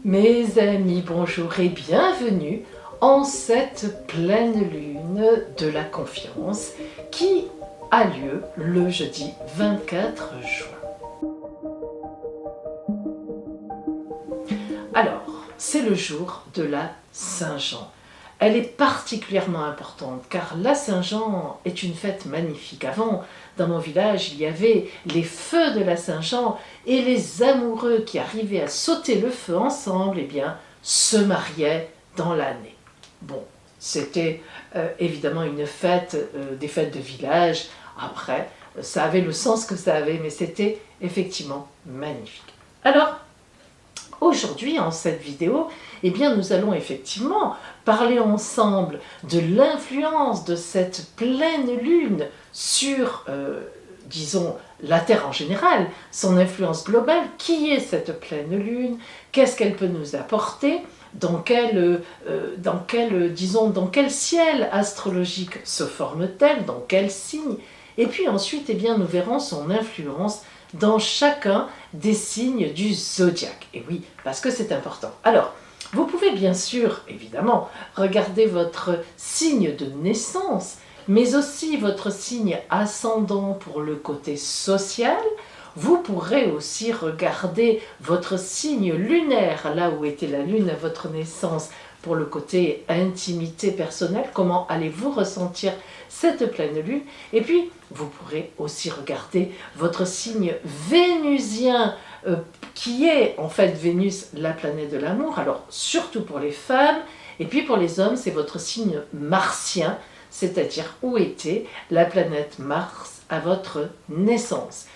Mes amis, bonjour et bienvenue en cette pleine lune de la confiance qui a lieu le jeudi 24 juin. Alors, c'est le jour de la Saint-Jean. Elle est particulièrement importante car la Saint-Jean est une fête magnifique. Avant, dans mon village, il y avait les feux de la Saint-Jean et les amoureux qui arrivaient à sauter le feu ensemble, eh bien, se mariaient dans l'année. Bon, c'était évidemment une fête, des fêtes de village. Après, ça avait le sens que ça avait, mais c'était effectivement magnifique. Alors, aujourd'hui, en cette vidéo, eh bien, nous allons effectivement parler ensemble de l'influence de cette pleine lune sur, disons, la Terre en général, son influence globale. Qui est cette pleine lune? Qu'est-ce qu'elle peut nous apporter? Dans quel ciel astrologique se forme-t-elle? Dans quel signe? Et puis ensuite, eh bien, nous verrons son influence dans chacun des signes du zodiaque. Et oui, parce que c'est important. Alors, vous pouvez bien sûr, évidemment, regarder votre signe de naissance, mais aussi votre signe ascendant pour le côté social. Vous pourrez aussi regarder votre signe lunaire, là où était la lune à votre naissance, pour le côté intimité personnelle, comment allez-vous ressentir cette pleine lune. Et puis, vous pourrez aussi regarder votre signe vénusien, qui est en fait Vénus, la planète de l'amour, alors surtout pour les femmes, et puis pour les hommes, c'est votre signe martien, c'est-à-dire où était la planète Mars à votre naissance.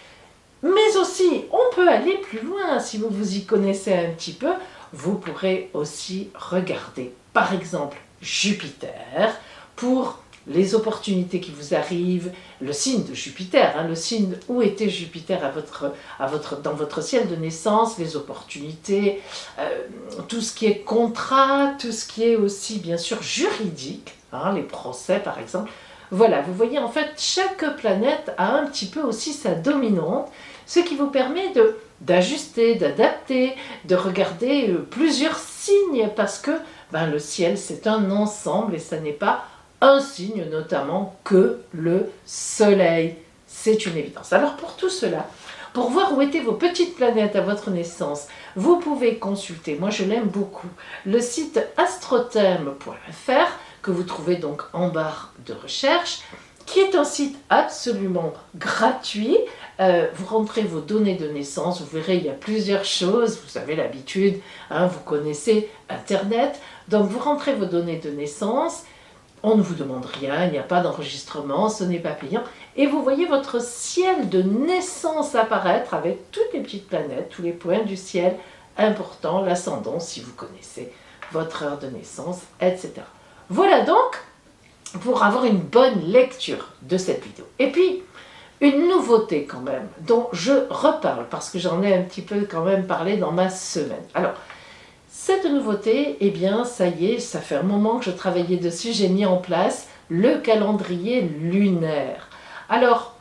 Mais aussi, on peut aller plus loin, si vous vous y connaissez un petit peu, vous pourrez aussi regarder, par exemple, Jupiter, pour les opportunités qui vous arrivent, le signe de Jupiter, le signe où était Jupiter dans votre ciel de naissance, les opportunités, tout ce qui est contrat, tout ce qui est aussi bien sûr juridique, les procès par exemple. Voilà, vous voyez en fait chaque planète a un petit peu aussi sa dominante, ce qui vous permet d'ajuster, d'adapter, de regarder plusieurs signes parce que le ciel c'est un ensemble et ça n'est pas un signe notamment que le soleil. C'est une évidence. Alors pour tout cela, pour voir où étaient vos petites planètes à votre naissance, vous pouvez consulter, moi je l'aime beaucoup, le site astrothème.fr que vous trouvez donc en barre de recherche, qui est un site absolument gratuit. Vous rentrez vos données de naissance, vous verrez il y a plusieurs choses, vous avez l'habitude, vous connaissez Internet, donc vous rentrez vos données de naissance, on ne vous demande rien, il n'y a pas d'enregistrement, ce n'est pas payant, et vous voyez votre ciel de naissance apparaître avec toutes les petites planètes, tous les points du ciel importants, l'ascendant si vous connaissez votre heure de naissance, etc. Voilà donc pour avoir une bonne lecture de cette vidéo. Et puis, une nouveauté quand même, dont je reparle, parce que j'en ai un petit peu quand même parlé dans ma semaine. Alors, cette nouveauté, eh bien, ça y est, ça fait un moment que je travaillais dessus, j'ai mis en place le calendrier lunaire. Alors,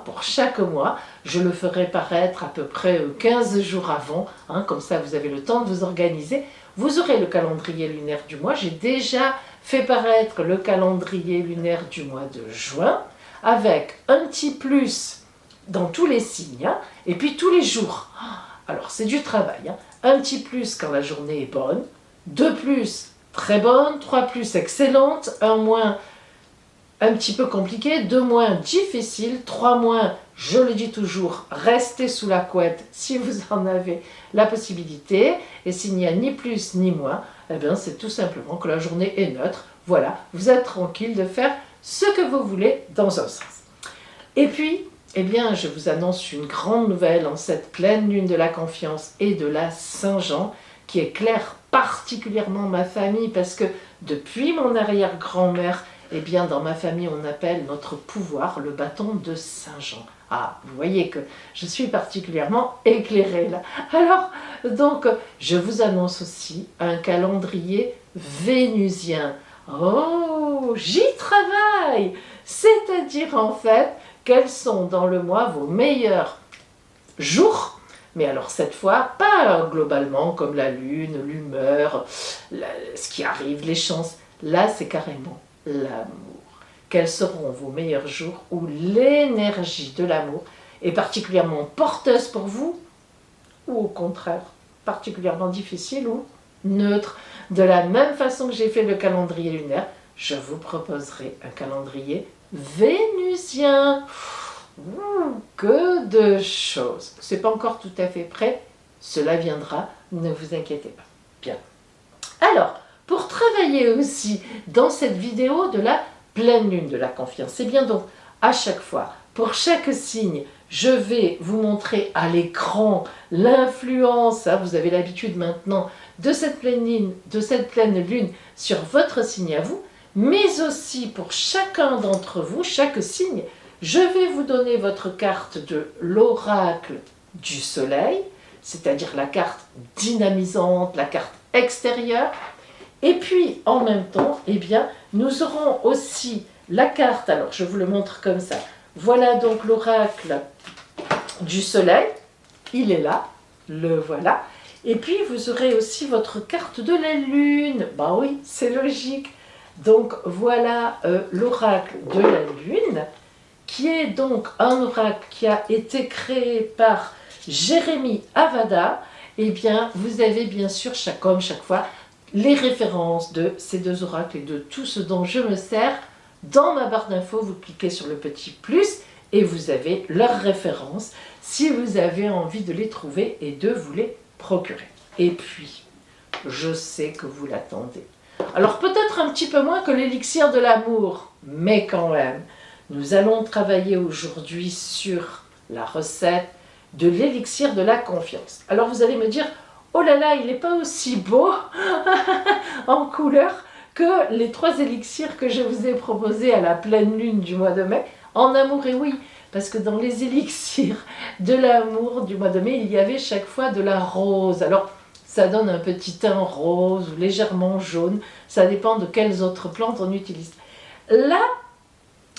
pour chaque mois, je le ferai paraître à peu près 15 jours avant, comme ça vous avez le temps de vous organiser. Vous aurez le calendrier lunaire du mois. J'ai déjà fait paraître le calendrier lunaire du mois de juin, avec un petit plus dans tous les signes, et puis tous les jours. Alors c'est du travail, un petit plus quand la journée est bonne, 2 plus très bonne, 3 plus excellente, 1 moins un petit peu compliqué, 2 moins difficile, 3 moins, je le dis toujours, restez sous la couette si vous en avez la possibilité, et s'il n'y a ni plus ni moins, eh bien c'est tout simplement que la journée est neutre, voilà, vous êtes tranquille de faire ce que vous voulez dans un sens. Et puis, eh bien, je vous annonce une grande nouvelle en cette pleine lune de la confiance et de la Saint-Jean, qui éclaire particulièrement ma famille, parce que depuis mon arrière-grand-mère, eh bien, dans ma famille, on appelle notre pouvoir le bâton de Saint-Jean. Ah, vous voyez que je suis particulièrement éclairée là. Alors, donc, je vous annonce aussi un calendrier vénusien. Oh, j'y travaille! C'est-à-dire, en fait, quels sont dans le mois vos meilleurs jours Mais alors cette fois, pas globalement comme la lune, l'humeur, ce qui arrive, les chances. Là, c'est carrément l'amour. Quels seront vos meilleurs jours où l'énergie de l'amour est particulièrement porteuse pour vous, ou au contraire, particulièrement difficile ou neutre. De la même façon que j'ai fait le calendrier lunaire, je vous proposerai un calendrier vénusien. Que de choses. C'est pas encore tout à fait prêt, cela viendra, ne vous inquiétez pas. Bien. Alors, pour travailler aussi dans cette vidéo de la pleine lune de la confiance, c'est bien donc à chaque fois, pour chaque signe, je vais vous montrer à l'écran l'influence, vous avez l'habitude maintenant, de cette pleine lune sur votre signe à vous, mais aussi pour chacun d'entre vous, chaque signe, je vais vous donner votre carte de l'oracle du soleil, c'est-à-dire la carte dynamisante, la carte extérieure. Et puis, en même temps, eh bien, nous aurons aussi la carte, alors je vous le montre comme ça. Voilà donc l'oracle du soleil, il est là, le voilà. Et puis, vous aurez aussi votre carte de la lune. Ben oui, c'est logique. Donc, voilà l'oracle de la lune, qui est donc un oracle qui a été créé par Jérémy Avada. Eh bien, vous avez bien sûr, chaque fois, les références de ces deux oracles et de tout ce dont je me sers. Dans ma barre d'infos, vous cliquez sur le petit plus et vous avez leurs références si vous avez envie de les trouver et de vous les procurer. Et puis, je sais que vous l'attendez. Alors peut-être un petit peu moins que l'élixir de l'amour, mais quand même. Nous allons travailler aujourd'hui sur la recette de l'élixir de la confiance. Alors vous allez me dire, oh là là, il n'est pas aussi beau en couleur que les 3 élixirs que je vous ai proposés à la pleine lune du mois de mai. En amour, et oui, parce que dans les élixirs de l'amour du mois de mai, il y avait chaque fois de la rose. Alors ça donne un petit teint rose ou légèrement jaune, ça dépend de quelles autres plantes on utilise. Là,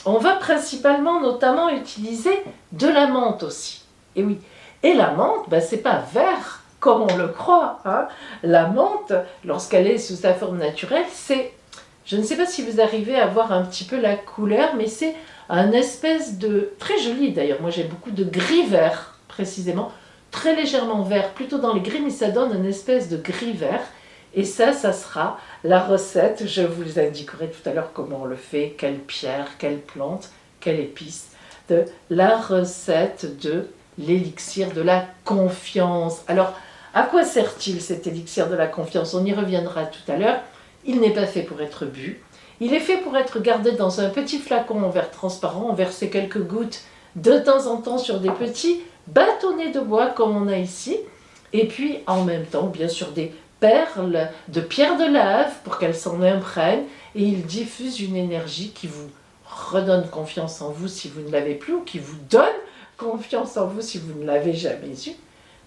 on va principalement, notamment, utiliser de la menthe aussi. Et oui, et la menthe, c'est pas vert comme on le croit. La menthe, lorsqu'elle est sous sa forme naturelle, c'est, je ne sais pas si vous arrivez à voir un petit peu la couleur, mais c'est un espèce de, très joli d'ailleurs, moi j'ai beaucoup de gris-vert précisément, très légèrement vert, plutôt dans les gris, mais ça donne une espèce de gris-vert. Et ça sera la recette. Je vous indiquerai tout à l'heure comment on le fait, quelle pierre, quelle plante, quelle épice, de la recette de l'élixir de la confiance. Alors, à quoi sert-il cet élixir de la confiance? On y reviendra tout à l'heure. Il n'est pas fait pour être bu. Il est fait pour être gardé dans un petit flacon en verre transparent. On verse quelques gouttes de temps en temps sur des petits bâtonnets de bois comme on a ici. Et puis, en même temps, bien sûr, des perles de pierre de lave pour qu'elles s'en imprègnent et il diffuse une énergie qui vous redonne confiance en vous si vous ne l'avez plus ou qui vous donne confiance en vous si vous ne l'avez jamais eu.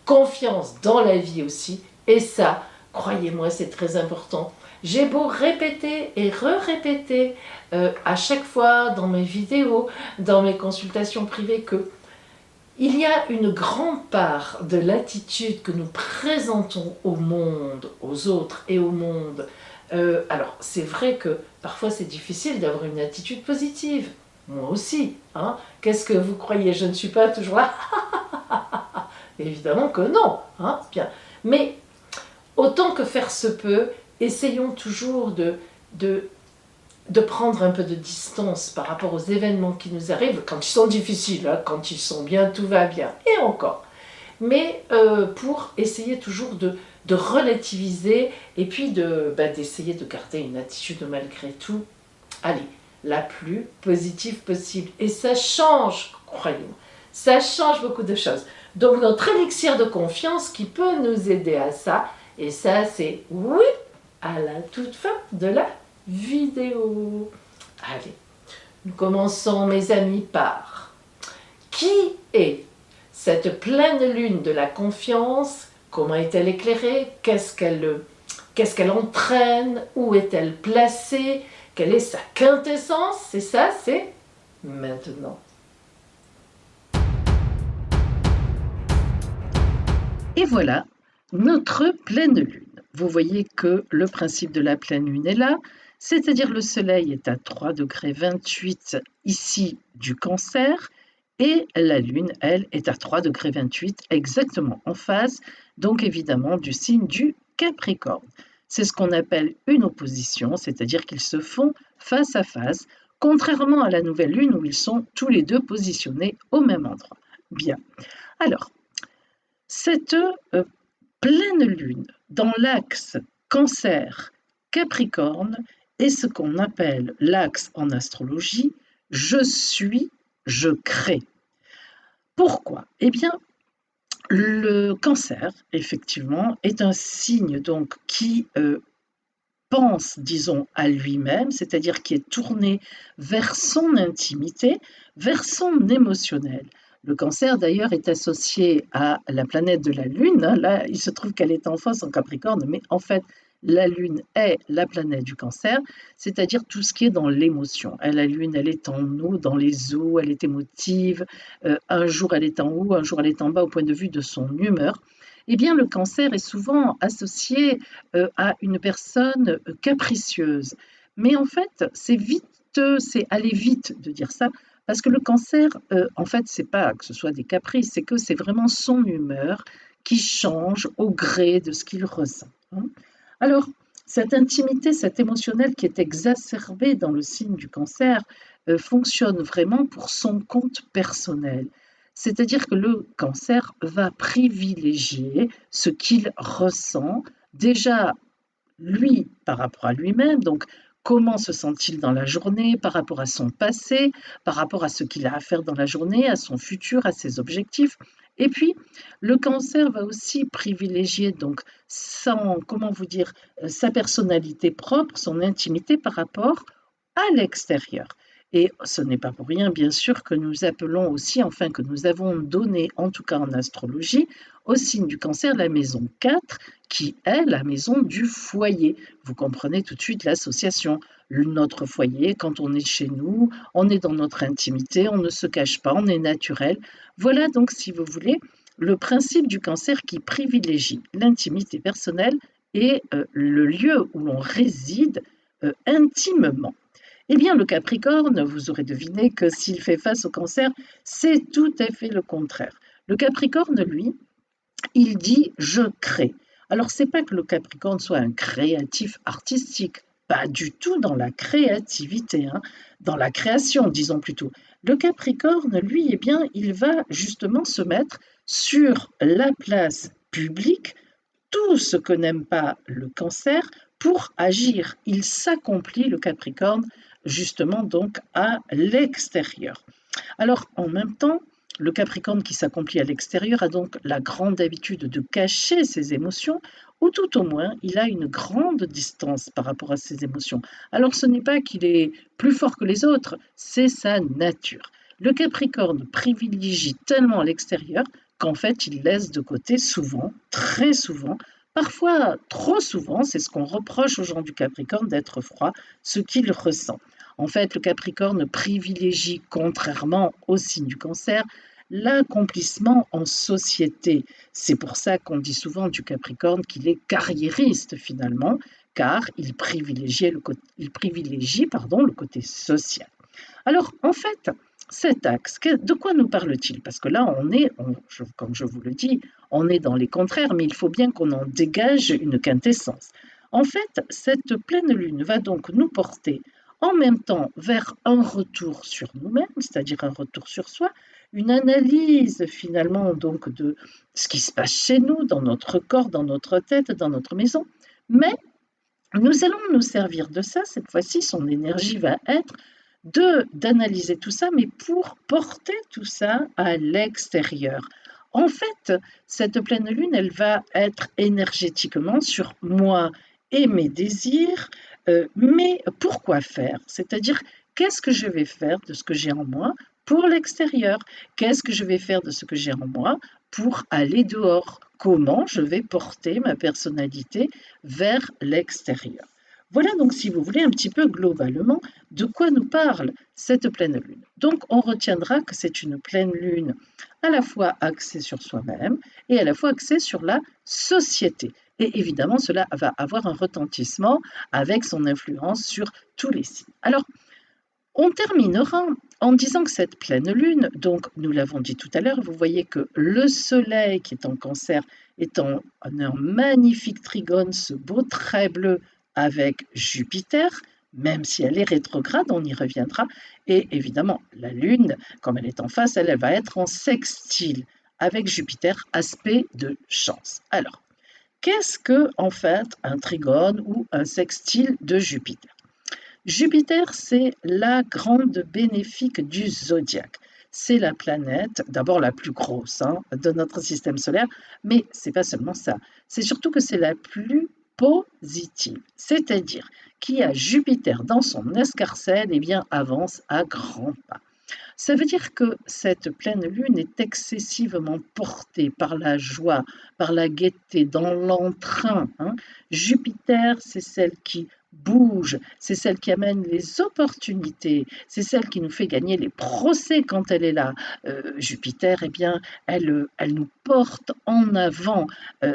Confiance dans la vie aussi, et ça, croyez-moi, c'est très important. J'ai beau répéter et re-répéter à chaque fois dans mes vidéos, dans mes consultations privées que il y a une grande part de l'attitude que nous présentons au monde, aux autres et au monde. Alors, c'est vrai que parfois c'est difficile d'avoir une attitude positive. Moi aussi. Qu'est-ce que vous croyez? Je ne suis pas toujours là. Évidemment que non. Bien. Mais autant que faire se peut, essayons toujours de prendre un peu de distance par rapport aux événements qui nous arrivent, quand ils sont difficiles, quand ils sont bien, tout va bien, et encore. Mais pour essayer toujours de relativiser et puis d'essayer de garder une attitude malgré tout, allez, la plus positive possible. Et ça change, croyez-moi, ça change beaucoup de choses. Donc notre élixir de confiance qui peut nous aider à ça, et ça c'est oui, à la toute fin de la vidéo. Allez, nous commençons mes amis par qui est cette pleine lune de la confiance? Comment est-elle éclairée? Qu'est-ce qu'elle entraîne? Où est-elle placée? Quelle est sa quintessence? C'est ça, c'est maintenant. Et voilà notre pleine lune. Vous voyez que le principe de la pleine lune est là, c'est-à-dire le soleil est à 3,28 degrés ici du Cancer et la lune, elle, est à 3,28 degrés exactement en face, donc évidemment du signe du Capricorne. C'est ce qu'on appelle une opposition, c'est-à-dire qu'ils se font face à face, contrairement à la nouvelle lune où ils sont tous les deux positionnés au même endroit. Bien. Alors, cette pleine lune dans l'axe Cancer-Capricorne est ce qu'on appelle l'axe en astrologie je suis, je crée. Pourquoi? Eh bien, le Cancer, effectivement, est un signe donc qui pense, disons, à lui-même, c'est-à-dire qui est tourné vers son intimité, vers son émotionnel. Le Cancer, d'ailleurs, est associé à la planète de la Lune. Là, il se trouve qu'elle est en face en Capricorne, mais en fait, la Lune est la planète du Cancer, c'est-à-dire tout ce qui est dans l'émotion. La Lune, elle est en nous, dans les eaux, elle est émotive. Un jour, elle est en haut, un jour, elle est en bas au point de vue de son humeur. Eh bien, le Cancer est souvent associé à une personne capricieuse. Mais en fait, c'est aller vite de dire ça, parce que le Cancer, en fait, c'est pas que ce soit des caprices, c'est que c'est vraiment son humeur qui change au gré de ce qu'il ressent. Hein. Alors, cette intimité, cet émotionnel qui est exacerbé dans le signe du Cancer fonctionne vraiment pour son compte personnel. C'est-à-dire que le Cancer va privilégier ce qu'il ressent déjà lui par rapport à lui-même, donc comment se sent-il dans la journée par rapport à son passé, par rapport à ce qu'il a à faire dans la journée, à son futur, à ses objectifs. Et puis, le Cancer va aussi privilégier donc comment vous dire, sa personnalité propre, son intimité par rapport à l'extérieur. Et ce n'est pas pour rien, bien sûr, que nous appelons aussi, enfin que nous avons donné, en tout cas en astrologie, au signe du Cancer la maison 4, qui est la maison du foyer. Vous comprenez tout de suite l'association. Notre foyer, quand on est chez nous, on est dans notre intimité, on ne se cache pas, on est naturel. Voilà donc, si vous voulez, le principe du Cancer qui privilégie l'intimité personnelle et le lieu où l'on réside intimement. Eh bien, le Capricorne, vous aurez deviné que s'il fait face au Cancer, c'est tout à fait le contraire. Le Capricorne, lui, il dit je crée. Alors, c'est pas que le Capricorne soit un créatif artistique, pas du tout dans la créativité, hein, dans la création, disons plutôt. Le Capricorne, lui, eh bien, il va justement se mettre sur la place publique tout ce que n'aime pas le Cancer pour agir. Il s'accomplit, le Capricorne, justement donc à l'extérieur. Alors, en même temps, le Capricorne qui s'accomplit à l'extérieur a donc la grande habitude de cacher ses émotions, ou tout au moins, il a une grande distance par rapport à ses émotions. Alors, ce n'est pas qu'il est plus fort que les autres, c'est sa nature. Le Capricorne privilégie tellement l'extérieur qu'en fait, il laisse de côté souvent, très souvent, parfois trop souvent, c'est ce qu'on reproche aux gens du Capricorne d'être froid, ce qu'il ressent. En fait, le Capricorne privilégie, contrairement au signe du Cancer, l'accomplissement en société. C'est pour ça qu'on dit souvent du Capricorne qu'il est carriériste finalement, car il privilégie le côté social. Alors, en fait, cet axe, de quoi nous parle-t-il? Parce que là, comme je vous le dis, on est dans les contraires, mais il faut bien qu'on en dégage une quintessence. En fait, cette pleine lune va donc nous porter en même temps vers un retour sur nous-mêmes, c'est-à-dire un retour sur soi, une analyse finalement donc de ce qui se passe chez nous, dans notre corps, dans notre tête, dans notre maison, mais nous allons nous servir de ça, cette fois-ci, son énergie va être d'analyser tout ça, mais pour porter tout ça à l'extérieur. En fait, cette pleine lune, elle va être énergétiquement sur moi et mes désirs, mais pourquoi faire? C'est-à-dire, qu'est-ce que je vais faire de ce que j'ai en moi pour l'extérieur? Qu'est-ce que je vais faire de ce que j'ai en moi pour aller dehors? Comment je vais porter ma personnalité vers l'extérieur? Voilà donc, si vous voulez, un petit peu globalement de quoi nous parle cette pleine lune. Donc on retiendra que c'est une pleine lune à la fois axée sur soi-même et à la fois axée sur la société. Et évidemment, cela va avoir un retentissement avec son influence sur tous les signes. Alors, on terminera en disant que cette pleine lune, donc nous l'avons dit tout à l'heure, vous voyez que le soleil qui est en cancer est en un magnifique trigone, ce beau trait bleu avec Jupiter, même si elle est rétrograde, on y reviendra. Et évidemment, la lune, comme elle est en face, elle va être en sextile avec Jupiter, aspect de chance. Alors, qu'est-ce que en fait un trigone ou un sextile de Jupiter? Jupiter, c'est la grande bénéfique du zodiaque. C'est la planète, d'abord la plus grosse de notre système solaire, mais c'est pas seulement ça. C'est surtout que c'est la plus positive, c'est-à-dire qui a Jupiter dans son escarcelle, et bien avance à grands pas. Ça veut dire que cette pleine lune est excessivement portée par la joie, par la gaieté, dans l'entrain. Jupiter, c'est celle qui bouge, c'est celle qui amène les opportunités, c'est celle qui nous fait gagner les procès quand elle est là. Jupiter, eh bien, elle nous porte en avant.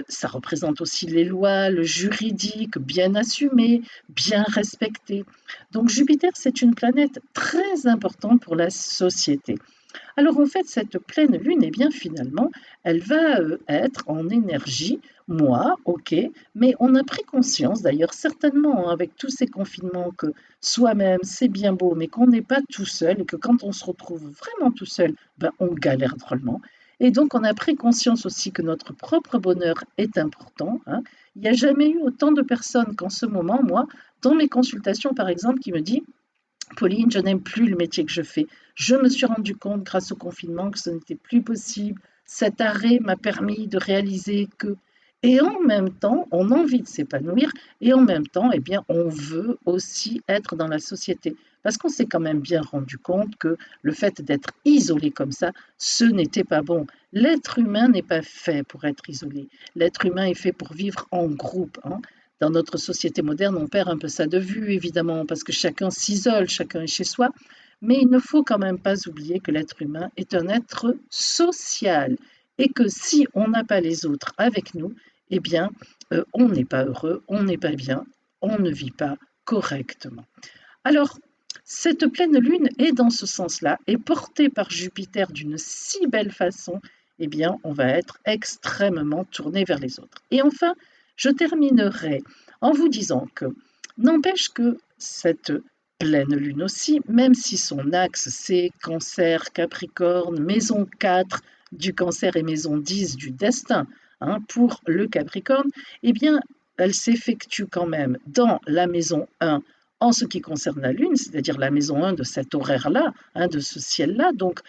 Ça représente aussi les lois, le juridique, bien assumé, bien respecté. Donc Jupiter, c'est une planète très importante pour la société. Alors en fait, cette pleine lune, eh bien finalement, elle va être en énergie, moi, ok, mais on a pris conscience d'ailleurs certainement avec tous ces confinements que soi-même, c'est bien beau, mais qu'on n'est pas tout seul et que quand on se retrouve vraiment tout seul, ben, on galère drôlement. Et donc on a pris conscience aussi que notre propre bonheur est important. Il n'y a jamais eu autant de personnes qu'en ce moment, moi, dans mes consultations par exemple, qui me disent Pauline, je n'aime plus le métier que je fais. Je me suis rendu compte grâce au confinement que ce n'était plus possible. Cet arrêt m'a permis de réaliser que... Et en même temps, on a envie de s'épanouir et en même temps, eh bien, on veut aussi être dans la société. Parce qu'on s'est quand même bien rendu compte que le fait d'être isolé comme ça, ce n'était pas bon. L'être humain n'est pas fait pour être isolé. L'être humain est fait pour vivre en groupe. Dans notre société moderne, on perd un peu ça de vue, évidemment, parce que chacun s'isole, chacun est chez soi. Mais il ne faut quand même pas oublier que l'être humain est un être social et que si on n'a pas les autres avec nous, eh bien, on n'est pas heureux, on n'est pas bien, on ne vit pas correctement. Alors, cette pleine lune est dans ce sens-là, et portée par Jupiter d'une si belle façon, eh bien, on va être extrêmement tourné vers les autres. Et enfin, je terminerai en vous disant que n'empêche que cette pleine lune aussi, même si son axe c'est Cancer, Capricorne, maison 4 du Cancer et maison 10 du destin pour le Capricorne, eh bien, elle s'effectue quand même dans la maison 1 en ce qui concerne la Lune, c'est-à-dire la maison 1 de cet horaire-là, de ce ciel-là, donc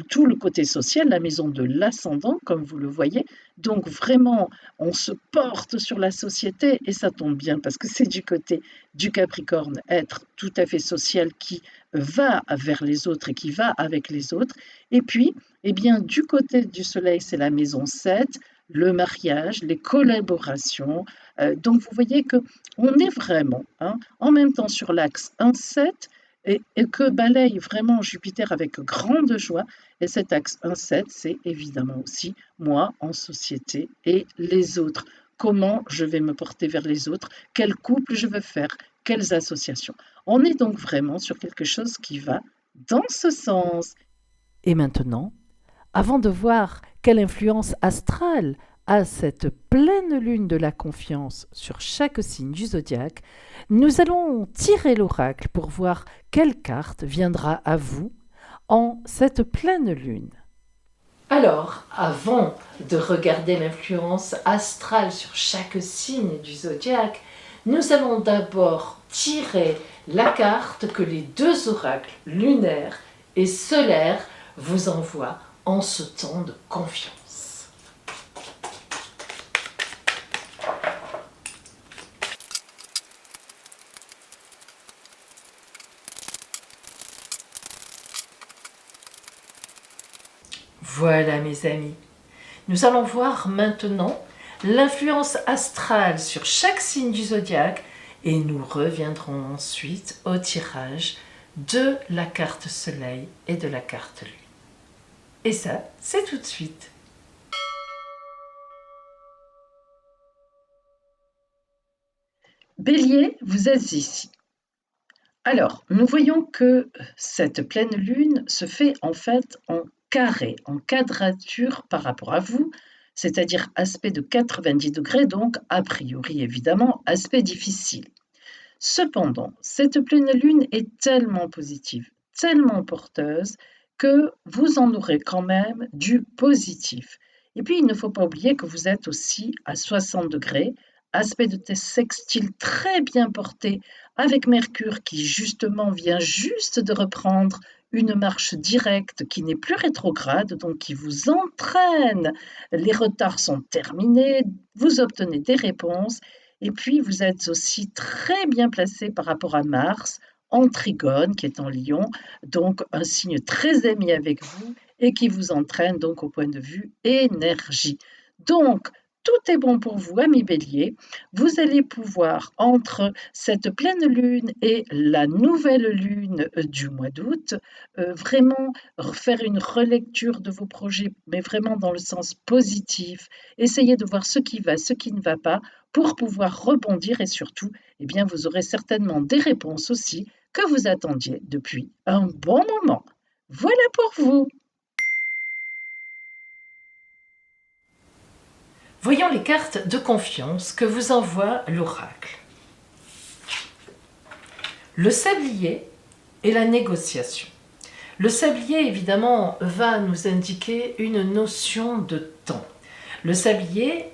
tout le côté social, la maison de l'ascendant, comme vous le voyez. Donc vraiment, on se porte sur la société et ça tombe bien parce que c'est du côté du Capricorne, être tout à fait social qui va vers les autres et qui va avec les autres. Et puis, eh bien, du côté du Soleil, c'est la maison 7, le mariage, les collaborations. Donc vous voyez que on est vraiment en même temps sur l'axe 1-7 et que balaye vraiment Jupiter avec grande joie. Et cet axe 1-7, c'est évidemment aussi moi en société et les autres. Comment je vais me porter vers les autres, quel couple je veux faire, quelles associations. On est donc vraiment sur quelque chose qui va dans ce sens. Et maintenant, avant de voir quelle influence astrale a cette pleine lune de la confiance sur chaque signe du zodiaque, nous allons tirer l'oracle pour voir quelle carte viendra à vous en cette pleine lune. Alors, avant de regarder l'influence astrale sur chaque signe du zodiaque, nous allons d'abord tirer la carte que les deux oracles lunaires et solaires vous envoient en ce temps de confiance. Voilà mes amis, nous allons voir maintenant l'influence astrale sur chaque signe du zodiaque Et nous reviendrons ensuite au tirage de la carte Soleil et de la carte Lune. Et ça, c'est tout de suite. Bélier, vous êtes ici. Alors, nous voyons que cette pleine lune se fait en fait en carré, en quadrature par rapport à vous, c'est-à-dire aspect de 90 degrés, donc a priori évidemment aspect difficile. Cependant, cette pleine lune est tellement positive, tellement porteuse, que vous en aurez quand même du positif. Et puis, il ne faut pas oublier que vous êtes aussi à 60 degrés, aspect de sextile très bien porté, avec Mercure qui justement vient juste de reprendre une marche directe qui n'est plus rétrograde, donc qui vous entraîne. Les retards sont terminés, vous obtenez des réponses et puis, vous êtes aussi très bien placé par rapport à Mars, en Trigone, qui est en Lion, donc un signe très ami avec vous et qui vous entraîne donc au point de vue énergie. Donc, tout est bon pour vous, ami Bélier. Vous allez pouvoir, entre cette pleine lune et la nouvelle lune du mois d'août, vraiment faire une relecture de vos projets, mais vraiment dans le sens positif. Essayez de voir ce qui va, ce qui ne va pas, pour pouvoir rebondir et surtout, eh bien, vous aurez certainement des réponses aussi que vous attendiez depuis un bon moment. Voilà pour vous. Voyons les cartes de confiance que vous envoie l'oracle. Le sablier et la négociation. Le sablier, évidemment, va nous indiquer une notion de temps. Le sablier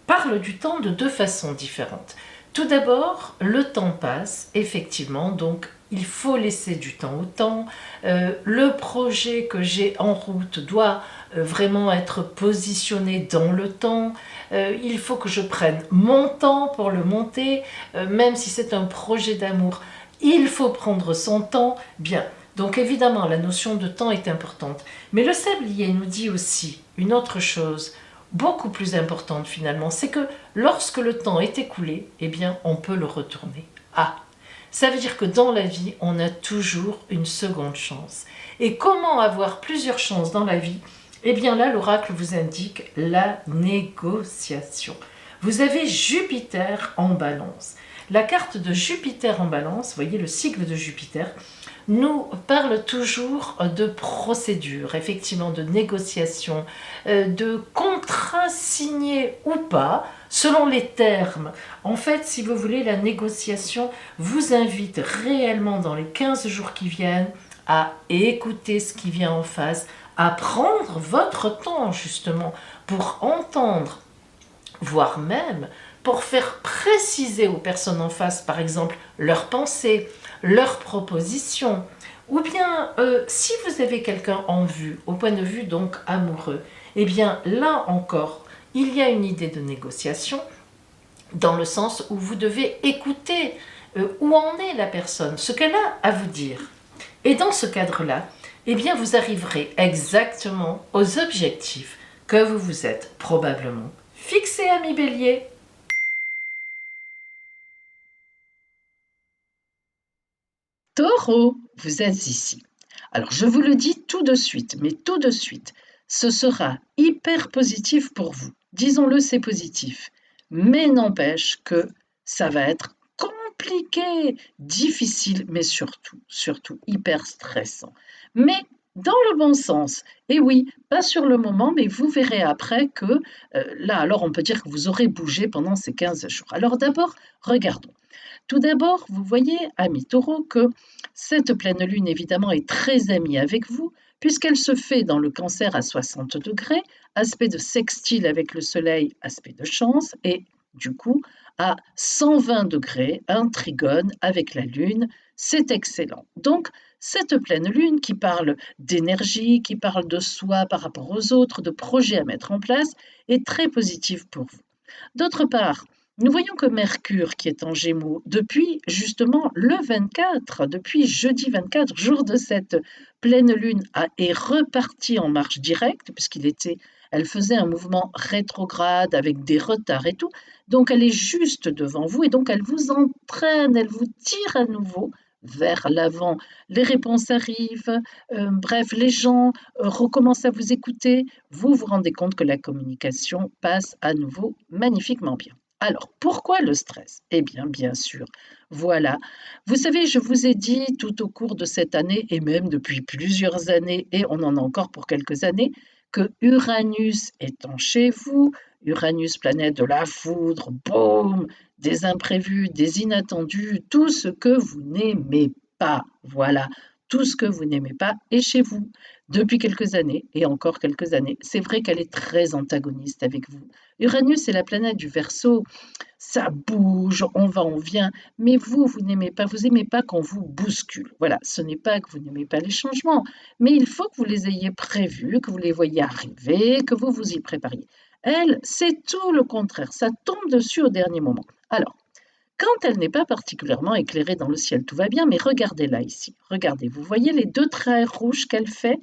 parle du temps de deux façons différentes. Tout d'abord, le temps passe, effectivement, donc il faut laisser du temps au temps. Le projet que j'ai en route doit vraiment être positionné dans le temps. Il faut que je prenne mon temps pour le monter, même si c'est un projet d'amour. Il faut prendre son temps. Bien, donc évidemment, la notion de temps est importante. Mais le sablier nous dit aussi une autre chose, beaucoup plus importante finalement, c'est que lorsque le temps est écoulé, eh bien, on peut le retourner. Ah, ça veut dire que dans la vie, on a toujours une seconde chance. Et comment avoir plusieurs chances dans la vie? Eh bien là, l'oracle vous indique la négociation. Vous avez Jupiter en balance. La carte de Jupiter en balance, voyez le cycle de Jupiter, nous parle toujours de procédure, effectivement de négociation, de contrat signé ou pas, selon les termes. En fait, si vous voulez, la négociation vous invite réellement dans les 15 jours qui viennent à écouter ce qui vient en face, à prendre votre temps justement pour entendre, voire même pour faire préciser aux personnes en face, par exemple, leurs pensées, leurs propositions, ou bien si vous avez quelqu'un en vue, au point de vue donc amoureux, eh bien là encore, il y a une idée de négociation dans le sens où vous devez écouter où en est la personne, ce qu'elle a à vous dire. Et dans ce cadre-là, eh bien vous arriverez exactement aux objectifs que vous vous êtes probablement fixés, ami Bélier. Taureau, vous êtes ici. Alors, je vous le dis tout de suite, mais tout de suite, ce sera hyper positif pour vous. Disons-le, c'est positif. Mais n'empêche que ça va être compliqué, difficile, mais surtout hyper stressant. Mais dans le bon sens. Et oui, pas sur le moment, mais vous verrez après que là, alors on peut dire que vous aurez bougé pendant ces 15 jours. Alors d'abord, regardons. Tout d'abord, vous voyez, ami Taureau, que cette pleine lune, évidemment, est très amie avec vous, puisqu'elle se fait dans le Cancer à 60 degrés, aspect de sextile avec le Soleil, aspect de chance, et du coup, à 120 degrés, un trigone avec la Lune, c'est excellent. Donc, cette pleine lune qui parle d'énergie, qui parle de soi par rapport aux autres, de projets à mettre en place, est très positive pour vous. D'autre part, nous voyons que Mercure, qui est en Gémeaux, depuis justement le 24, depuis jeudi 24, jour de cette pleine lune, est reparti en marche directe, puisqu'il était elle faisait un mouvement rétrograde avec des retards et tout. Donc elle est juste devant vous et donc elle vous entraîne, elle vous tire à nouveau vers l'avant. Les réponses arrivent, bref, les gens recommencent à vous écouter. Vous vous rendez compte que la communication passe à nouveau magnifiquement bien. Alors, pourquoi le stress? Eh bien, bien sûr, voilà. Vous savez, je vous ai dit tout au cours de cette année, et même depuis plusieurs années, et on en a encore pour quelques années, que Uranus étant chez vous, Uranus, planète de la foudre, boum, des imprévus, des inattendus, tout ce que vous n'aimez pas, voilà, tout ce que vous n'aimez pas est chez vous depuis quelques années et encore quelques années. C'est vrai qu'elle est très antagoniste avec vous. Uranus est la planète du Verseau, ça bouge, on va, on vient, mais vous n'aimez pas, vous n'aimez pas qu'on vous bouscule. Voilà, ce n'est pas que vous n'aimez pas les changements, mais il faut que vous les ayez prévus, que vous les voyiez arriver, que vous vous y prépariez. Elle, c'est tout le contraire, ça tombe dessus au dernier moment. Alors, quand elle n'est pas particulièrement éclairée dans le ciel, tout va bien, mais regardez là ici, regardez, vous voyez les deux traits rouges qu'elle fait?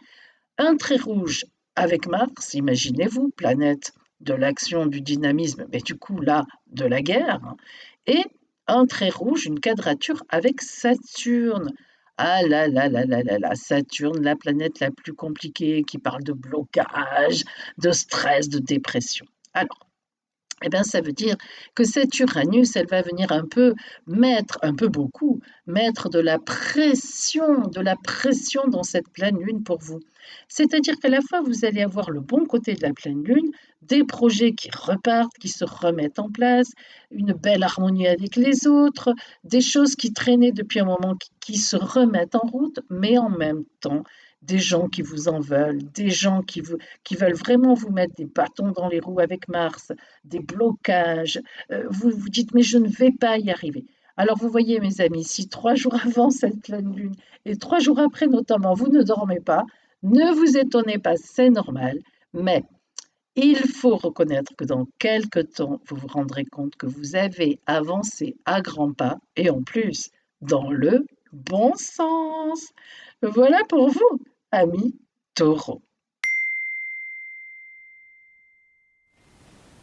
Un trait rouge avec Mars, imaginez-vous, planète de l'action, du dynamisme, mais du coup là, de la guerre, hein, et un trait rouge, une quadrature avec Saturne. Ah là là là là là là, Saturne, la planète la plus compliquée qui parle de blocage, de stress, de dépression. Alors, eh bien, ça veut dire que cette Uranus, elle va venir un peu mettre, un peu beaucoup, mettre de la pression dans cette pleine lune pour vous. C'est-à-dire qu'à la fois, vous allez avoir le bon côté de la pleine lune, des projets qui repartent, qui se remettent en place, une belle harmonie avec les autres, des choses qui traînaient depuis un moment qui se remettent en route, mais en même temps, des gens qui vous en veulent, des gens qui veulent vraiment vous mettre des bâtons dans les roues avec Mars, des blocages. Vous vous dites, mais je ne vais pas y arriver. Alors vous voyez, mes amis, si 3 jours avant cette pleine lune et 3 jours après notamment, vous ne dormez pas, ne vous étonnez pas, c'est normal, mais il faut reconnaître que dans quelques temps, vous vous rendrez compte que vous avez avancé à grands pas et en plus, dans le bon sens. Voilà pour vous, amis taureaux.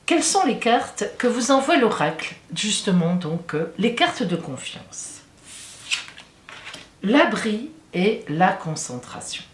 Quelles sont les cartes que vous envoie l'oracle? Justement, donc, les cartes de confiance. L'abri et la concentration.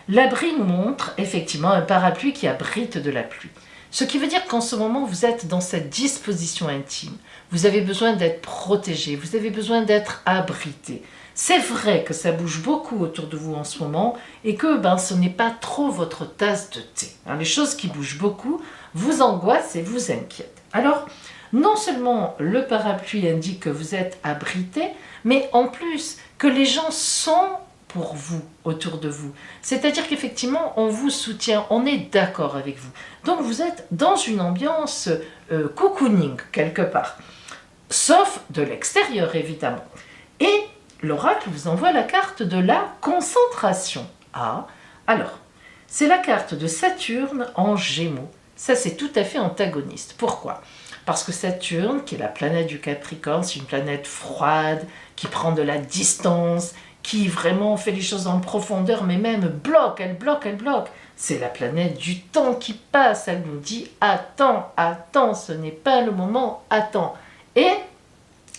L'abri nous montre effectivement un parapluie qui abrite de la pluie. Ce qui veut dire qu'en ce moment, vous êtes dans cette disposition intime. Vous avez besoin d'être protégé, vous avez besoin d'être abrité. C'est vrai que ça bouge beaucoup autour de vous en ce moment et que ce n'est pas trop votre tasse de thé. Les choses qui bougent beaucoup vous angoissent et vous inquiètent. Alors, non seulement le parapluie indique que vous êtes abrité, mais en plus que les gens sont pour vous, autour de vous. C'est-à-dire qu'effectivement, on vous soutient, on est d'accord avec vous. Donc vous êtes dans une ambiance cocooning, quelque part. Sauf de l'extérieur, évidemment. Et l'oracle vous envoie la carte de la concentration. Ah, alors, c'est la carte de Saturne en Gémeaux. Ça, c'est tout à fait antagoniste. Pourquoi? Parce que Saturne, qui est la planète du Capricorne, c'est une planète froide, qui prend de la distance, qui vraiment fait les choses en profondeur, mais même bloque, elle bloque, elle bloque. C'est la planète du temps qui passe, elle nous dit « Attends, attends, ce n'est pas le moment, attends ». Et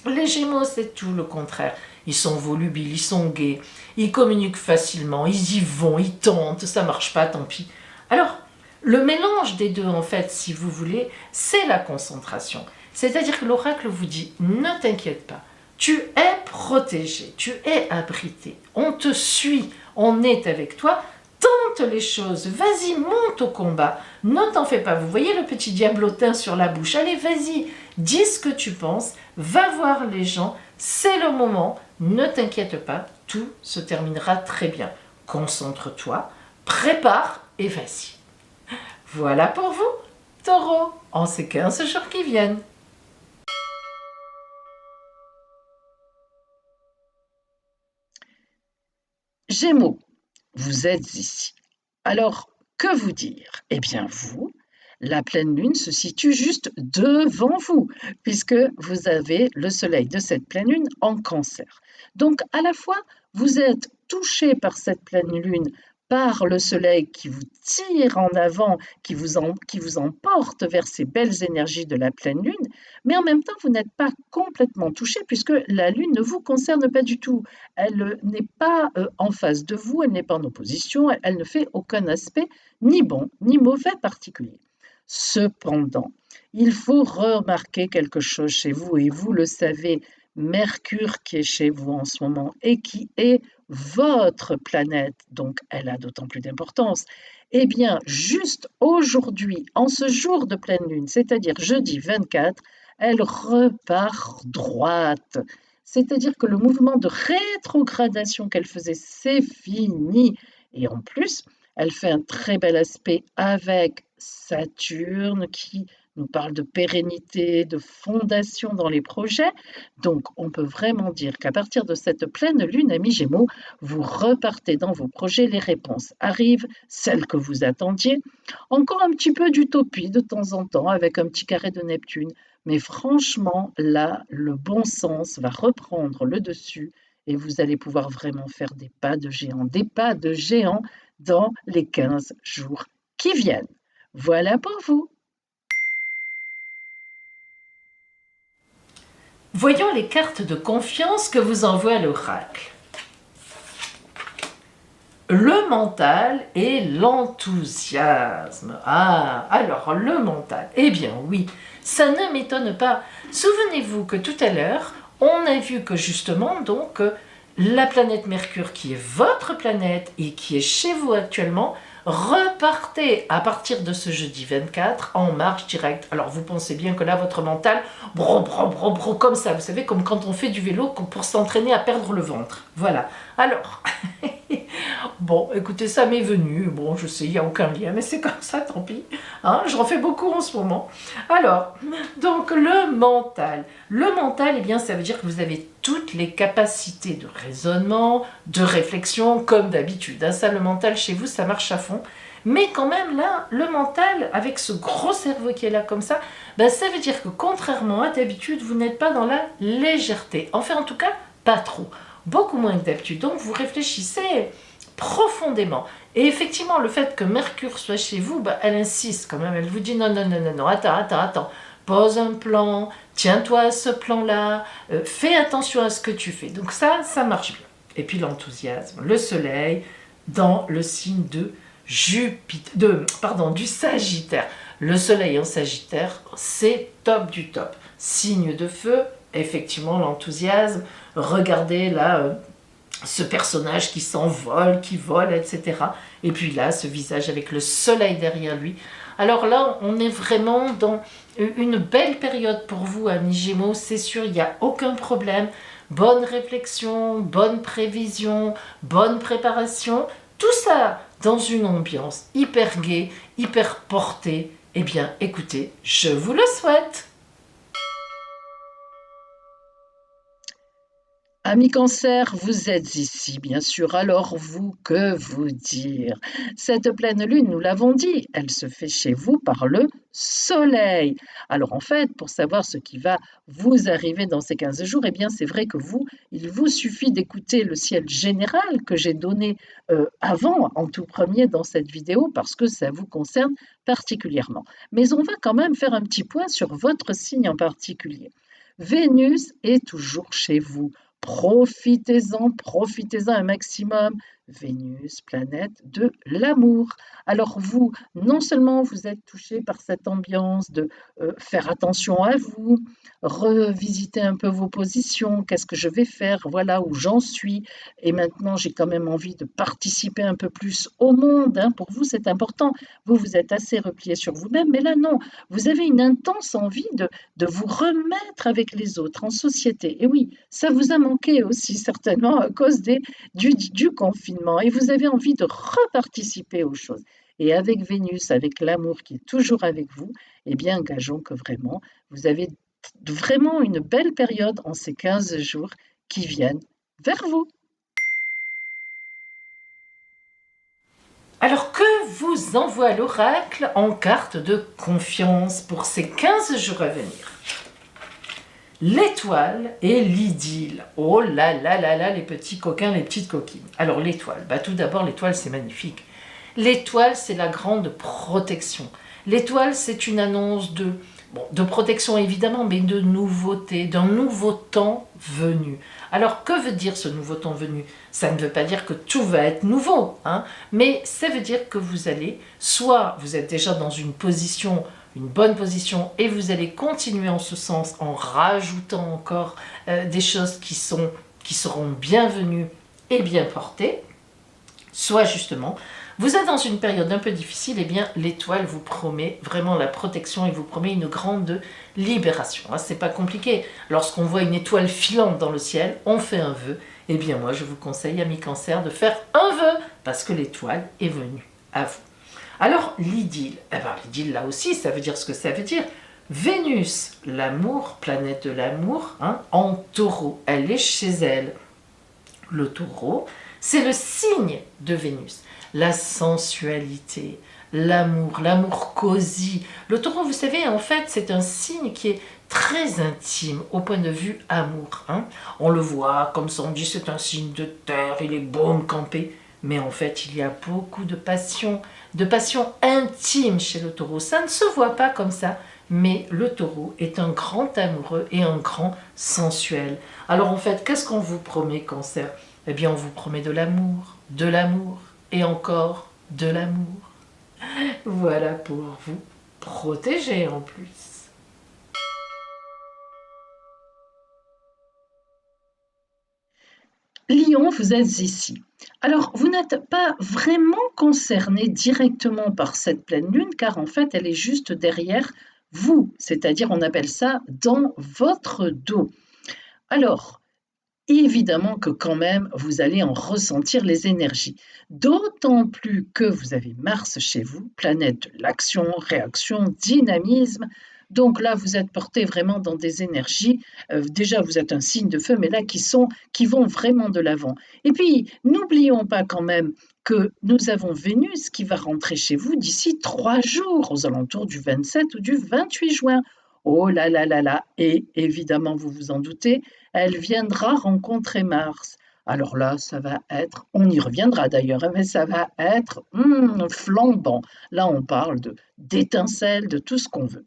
les Gémeaux, c'est tout le contraire. Ils sont volubiles, ils sont gais, ils communiquent facilement, ils y vont, ils tentent, ça marche pas, tant pis. Alors, le mélange des deux, en fait, si vous voulez, c'est la concentration. C'est-à-dire que l'oracle vous dit « Ne t'inquiète pas, tu es protégé, tu es abrité, on te suit, on est avec toi, tente les choses, vas-y, monte au combat, ne t'en fais pas. Vous voyez le petit diablotin sur la bouche, allez, vas-y, dis ce que tu penses, va voir les gens, c'est le moment, ne t'inquiète pas, tout se terminera très bien. Concentre-toi, prépare et vas-y. Voilà pour vous, Taureau, en ces 15 jours qui viennent. Gémeaux, vous êtes ici. Alors, que vous dire? Eh bien, vous, la pleine lune se situe juste devant vous, puisque vous avez le soleil de cette pleine lune en Cancer. Donc, à la fois, vous êtes touché par cette pleine lune par le soleil qui vous tire en avant, qui vous emporte vers ces belles énergies de la pleine lune, mais en même temps, vous n'êtes pas complètement touché puisque la lune ne vous concerne pas du tout. Elle n'est pas en face de vous, elle n'est pas en opposition, elle ne fait aucun aspect ni bon ni mauvais particulier. Cependant, il faut remarquer quelque chose chez vous et vous le savez, Mercure qui est chez vous en ce moment et qui est votre planète, donc elle a d'autant plus d'importance. Eh bien, juste aujourd'hui, en ce jour de pleine lune, c'est-à-dire jeudi 24, elle repart droite. C'est-à-dire que le mouvement de rétrogradation qu'elle faisait, c'est fini. Et en plus, elle fait un très bel aspect avec Saturne qui nous parle de pérennité, de fondation dans les projets. Donc, on peut vraiment dire qu'à partir de cette pleine lune, amis Gémeaux, vous repartez dans vos projets, les réponses arrivent, celles que vous attendiez. Encore un petit peu d'utopie de temps en temps avec un petit carré de Neptune. Mais franchement, là, le bon sens va reprendre le dessus et vous allez pouvoir vraiment faire des pas de géant dans les 15 jours qui viennent. Voilà pour vous. Voyons les cartes de confiance que vous envoie l'oracle. Le mental et l'enthousiasme. Ah, alors le mental. Eh bien oui, ça ne m'étonne pas. Souvenez-vous que tout à l'heure, on a vu que justement, donc, la planète Mercure, qui est votre planète et qui est chez vous actuellement, repartez à partir de ce jeudi 24 en marche directe. Alors vous pensez bien que là, votre mental, bro, comme ça, vous savez, comme quand on fait du vélo pour s'entraîner à perdre le ventre. Voilà. Alors, bon, écoutez, ça m'est venu. Bon, je sais, il n'y a aucun lien, mais c'est comme ça, tant pis. Hein, j'en fais beaucoup en ce moment. Alors, donc le mental. Le mental, eh bien, ça veut dire que vous avez toutes les capacités de raisonnement, de réflexion, comme d'habitude. Hein, ça, le mental, chez vous, ça marche à fond. Mais quand même, là, le mental, avec ce gros cerveau qui est là comme ça, ben, ça veut dire que contrairement à d'habitude, vous n'êtes pas dans la légèreté. Enfin, en tout cas, pas trop. Beaucoup moins que d'habitude. Donc, vous réfléchissez profondément. Et effectivement, le fait que Mercure soit chez vous, bah, elle insiste quand même. Elle vous dit non, attends. Pose un plan, tiens-toi à ce plan-là, fais attention à ce que tu fais. Donc ça marche bien. Et puis l'enthousiasme, le soleil dans le signe de du Sagittaire. Le soleil en Sagittaire, c'est top du top. Signe de feu, effectivement l'enthousiasme. Regardez là, ce personnage qui s'envole, qui vole, etc. Et puis là, ce visage avec le soleil derrière lui. Alors là, on est vraiment dans une belle période pour vous, amis Gémeaux, c'est sûr, il n'y a aucun problème. Bonne réflexion, bonne prévision, bonne préparation, tout ça dans une ambiance hyper gaie, hyper portée. Eh bien, écoutez, je vous le souhaite. Amis Cancer, vous êtes ici, bien sûr. Alors vous, que vous dire? Cette pleine lune, nous l'avons dit, elle se fait chez vous par le soleil. Alors en fait, pour savoir ce qui va vous arriver dans ces 15 jours, eh bien c'est vrai que vous, il vous suffit d'écouter le ciel général que j'ai donné avant, en tout premier dans cette vidéo, parce que ça vous concerne particulièrement. Mais on va quand même faire un petit point sur votre signe en particulier. Vénus est toujours chez vous. Profitez-en un maximum. Vénus, planète de l'amour. Alors vous, non seulement vous êtes touché par cette ambiance de faire attention à vous, revisiter un peu vos positions, qu'est-ce que je vais faire, voilà où j'en suis, et maintenant j'ai quand même envie de participer un peu plus au monde, hein. Pour vous c'est important, vous êtes assez replié sur vous-même, mais là non, vous avez une intense envie de vous remettre avec les autres en société, et oui, ça vous a manqué aussi certainement à cause du confinement et vous avez envie de reparticiper aux choses. Et avec Vénus, avec l'amour qui est toujours avec vous, eh bien, gageons que vraiment, vous avez vraiment une belle période en ces 15 jours qui viennent vers vous. Alors que vous envoie l'oracle en carte de confiance pour ces 15 jours à venir? L'étoile et l'idylle. Oh là là là là, les petits coquins, les petites coquines. Alors l'étoile, tout d'abord l'étoile c'est magnifique. L'étoile c'est la grande protection. L'étoile c'est une annonce de protection évidemment, mais de nouveauté, d'un nouveau temps venu. Alors que veut dire ce nouveau temps venu? Ça ne veut pas dire que tout va être nouveau, mais ça veut dire que vous allez, soit vous êtes déjà dans une bonne position, et vous allez continuer en ce sens en rajoutant encore des choses qui seront bienvenues et bien portées, soit justement vous êtes dans une période un peu difficile, et bien l'étoile vous promet vraiment la protection et vous promet une grande libération. C'est pas compliqué. Lorsqu'on voit une étoile filante dans le ciel, on fait un vœu. Et bien moi je vous conseille, amis Cancer, de faire un vœu parce que l'étoile est venue à vous. Alors l'idylle, l'idylle là aussi ça veut dire ce que ça veut dire. Vénus, l'amour, planète de l'amour, en taureau, elle est chez elle. Le taureau, c'est le signe de Vénus. La sensualité, l'amour cosy. Le taureau, vous savez, en fait, c'est un signe qui est très intime au point de vue amour. On le voit, comme ça on dit, c'est un signe de terre, il est bon campé. Mais en fait, il y a beaucoup de passion intime chez le taureau. Ça ne se voit pas comme ça, mais le taureau est un grand amoureux et un grand sensuel. Alors en fait, qu'est-ce qu'on vous promet, Cancer? Eh bien, on vous promet de l'amour et encore de l'amour. Voilà pour vous protéger en plus. Lion, vous êtes ici. Alors, vous n'êtes pas vraiment concerné directement par cette pleine lune, car en fait, elle est juste derrière vous, c'est-à-dire on appelle ça dans votre dos. Alors, évidemment que quand même, vous allez en ressentir les énergies. D'autant plus que vous avez Mars chez vous, planète de l'action, réaction, dynamisme. Donc là, vous êtes porté vraiment dans des énergies. Déjà, vous êtes un signe de feu, mais là, qui vont vraiment de l'avant. Et puis, n'oublions pas quand même que nous avons Vénus qui va rentrer chez vous d'ici 3 jours, aux alentours du 27 ou du 28 juin. Oh là là là là, et évidemment, vous vous en doutez, elle viendra rencontrer Mars. Alors là, ça va être, on y reviendra d'ailleurs, mais ça va être flambant. Là, on parle d'étincelles, de tout ce qu'on veut.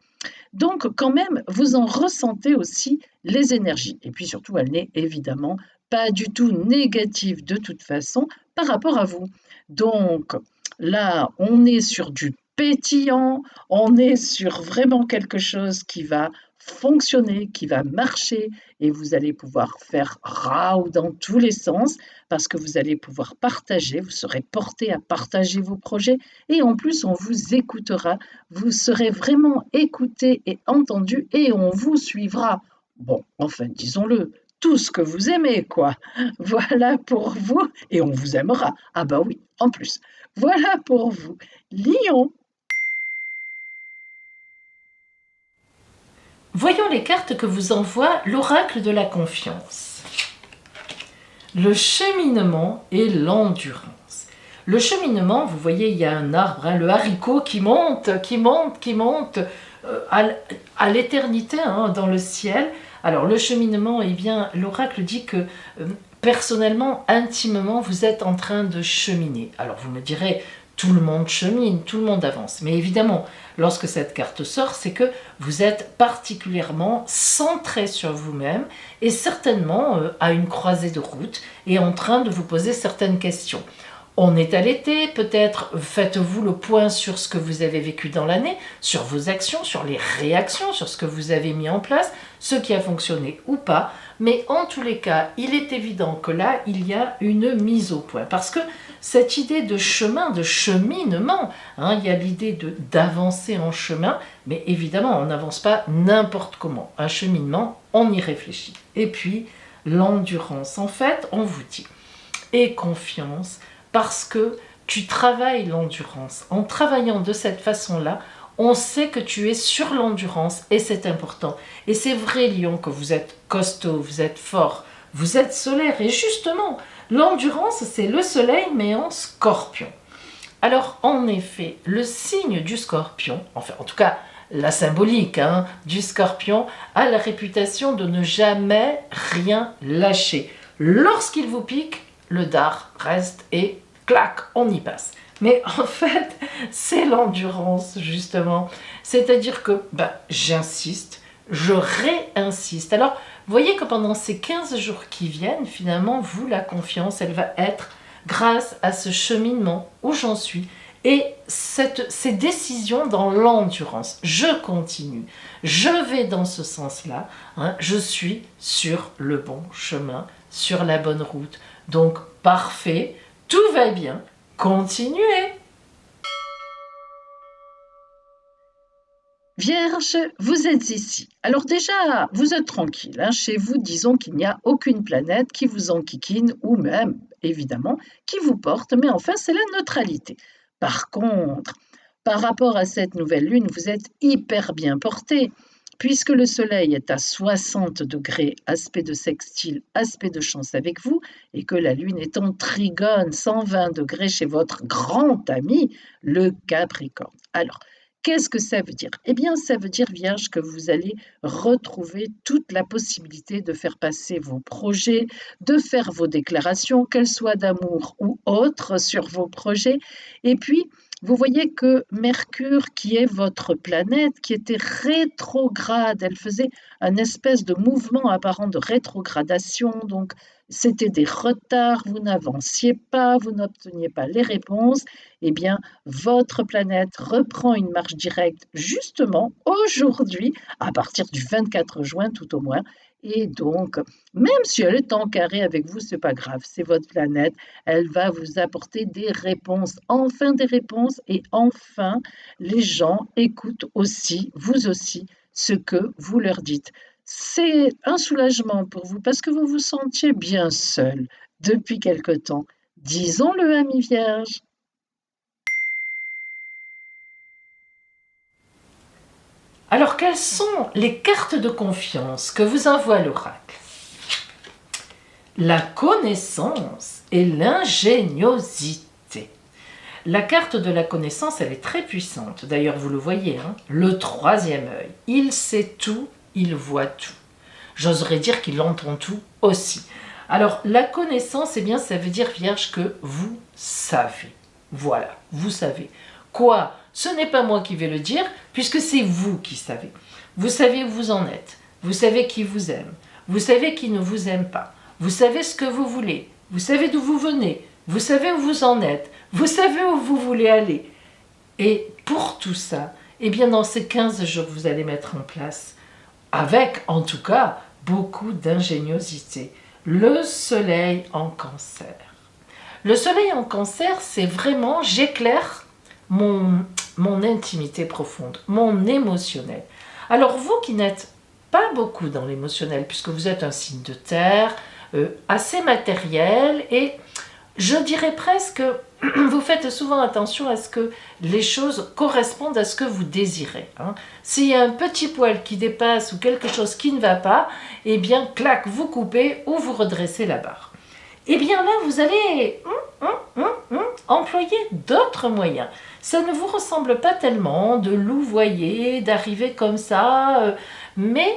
Donc, quand même, vous en ressentez aussi les énergies. Et puis surtout, elle n'est évidemment pas du tout négative de toute façon par rapport à vous. Donc, là, on est sur du pétillant, on est sur vraiment quelque chose qui va fonctionner, qui va marcher, et vous allez pouvoir faire rao dans tous les sens parce que vous allez pouvoir partager, vous serez porté à partager vos projets, et en plus on vous écoutera, vous serez vraiment écouté et entendu, et on vous suivra. Bon, enfin, disons-le, tout ce que vous aimez, quoi. Voilà pour vous, et on vous aimera. Ah bah oui, en plus. Voilà pour vous. Lion. Voyons les cartes que vous envoie l'oracle de la confiance. Le cheminement et l'endurance. Le cheminement, vous voyez, il y a un arbre, le haricot qui monte à l'éternité dans le ciel. Alors le cheminement, eh bien, l'oracle dit que personnellement, intimement, vous êtes en train de cheminer. Alors vous me direz, tout le monde chemine, tout le monde avance. Mais évidemment, lorsque cette carte sort, c'est que vous êtes particulièrement centré sur vous-même et certainement à une croisée de route et en train de vous poser certaines questions. On est à l'été, peut-être faites-vous le point sur ce que vous avez vécu dans l'année, sur vos actions, sur les réactions, sur ce que vous avez mis en place, ce qui a fonctionné ou pas. Mais en tous les cas, il est évident que là, il y a une mise au point. Parce que cette idée de chemin, de cheminement, il y a l'idée d'avancer en chemin, mais évidemment, on n'avance pas n'importe comment. Un cheminement, on y réfléchit. Et puis, l'endurance. En fait, on vous dit, aie confiance, parce que tu travailles l'endurance. En travaillant de cette façon-là, on sait que tu es sur l'endurance et c'est important. Et c'est vrai, Lion, que vous êtes costaud, vous êtes fort, vous êtes solaire. Et justement, l'endurance, c'est le soleil, mais en scorpion. Alors, en effet, le signe du scorpion, enfin, en tout cas, La symbolique du Scorpion a la réputation de ne jamais rien lâcher. Lorsqu'il vous pique, le dard reste et clac, on y passe. Mais en fait, c'est l'endurance, justement. C'est-à-dire que j'insiste, je réinsiste. Alors, vous voyez que pendant ces 15 jours qui viennent, finalement, vous, la confiance, elle va être grâce à ce cheminement où j'en suis et ces décisions dans l'endurance. Je continue, je vais dans ce sens-là, je suis sur le bon chemin, sur la bonne route. Donc, parfait, tout va bien, continuez. Vierge, vous êtes ici. Alors déjà, vous êtes tranquille. Chez vous, disons qu'il n'y a aucune planète qui vous enquiquine ou même, évidemment, qui vous porte, mais enfin, c'est la neutralité. Par contre, par rapport à cette nouvelle lune, vous êtes hyper bien porté, puisque le Soleil est à 60 degrés, aspect de sextile, aspect de chance avec vous, et que la lune est en trigone, 120 degrés chez votre grand ami, le Capricorne. Alors, qu'est-ce que ça veut dire? Eh bien, ça veut dire, Vierge, que vous allez retrouver toute la possibilité de faire passer vos projets, de faire vos déclarations, qu'elles soient d'amour ou autres, sur vos projets. Et puis, vous voyez que Mercure, qui est votre planète, qui était rétrograde, elle faisait un espèce de mouvement apparent de rétrogradation, donc c'était des retards, vous n'avanciez pas, vous n'obteniez pas les réponses. Eh bien, votre planète reprend une marche directe justement aujourd'hui, à partir du 24 juin tout au moins. Et donc, même si elle est en carré avec vous, c'est pas grave, c'est votre planète, elle va vous apporter des réponses, enfin des réponses, et enfin, les gens écoutent aussi, vous aussi, ce que vous leur dites. C'est un soulagement pour vous parce que vous vous sentiez bien seul depuis quelque temps. Disons-le, ami Vierge. Alors, quelles sont les cartes de confiance que vous envoie l'oracle? La connaissance et l'ingéniosité. La carte de la connaissance, elle est très puissante. D'ailleurs, vous le voyez, le troisième œil. Il sait tout, il voit tout. J'oserais dire qu'il entend tout aussi. Alors, la connaissance, eh bien, ça veut dire, Vierge, que vous savez. Voilà, vous savez. Quoi? Ce n'est pas moi qui vais le dire, puisque c'est vous qui savez. Vous savez où vous en êtes. Vous savez qui vous aime. Vous savez qui ne vous aime pas. Vous savez ce que vous voulez. Vous savez d'où vous venez. Vous savez où vous en êtes. Vous savez où vous voulez aller. Et pour tout ça, eh bien, dans ces 15 jours, vous allez mettre en place, avec, en tout cas, beaucoup d'ingéniosité, le soleil en cancer. Le soleil en cancer, c'est vraiment, j'éclaire mon intimité profonde, mon émotionnel. Alors vous qui n'êtes pas beaucoup dans l'émotionnel, puisque vous êtes un signe de terre, assez matériel, et je dirais presque, vous faites souvent attention à ce que les choses correspondent à ce que vous désirez. S'il y a un petit poil qui dépasse ou quelque chose qui ne va pas, eh bien, clac, vous coupez ou vous redressez la barre. Eh bien là, vous allez employer d'autres moyens. Ça ne vous ressemble pas tellement de louvoyer, d'arriver comme ça, mais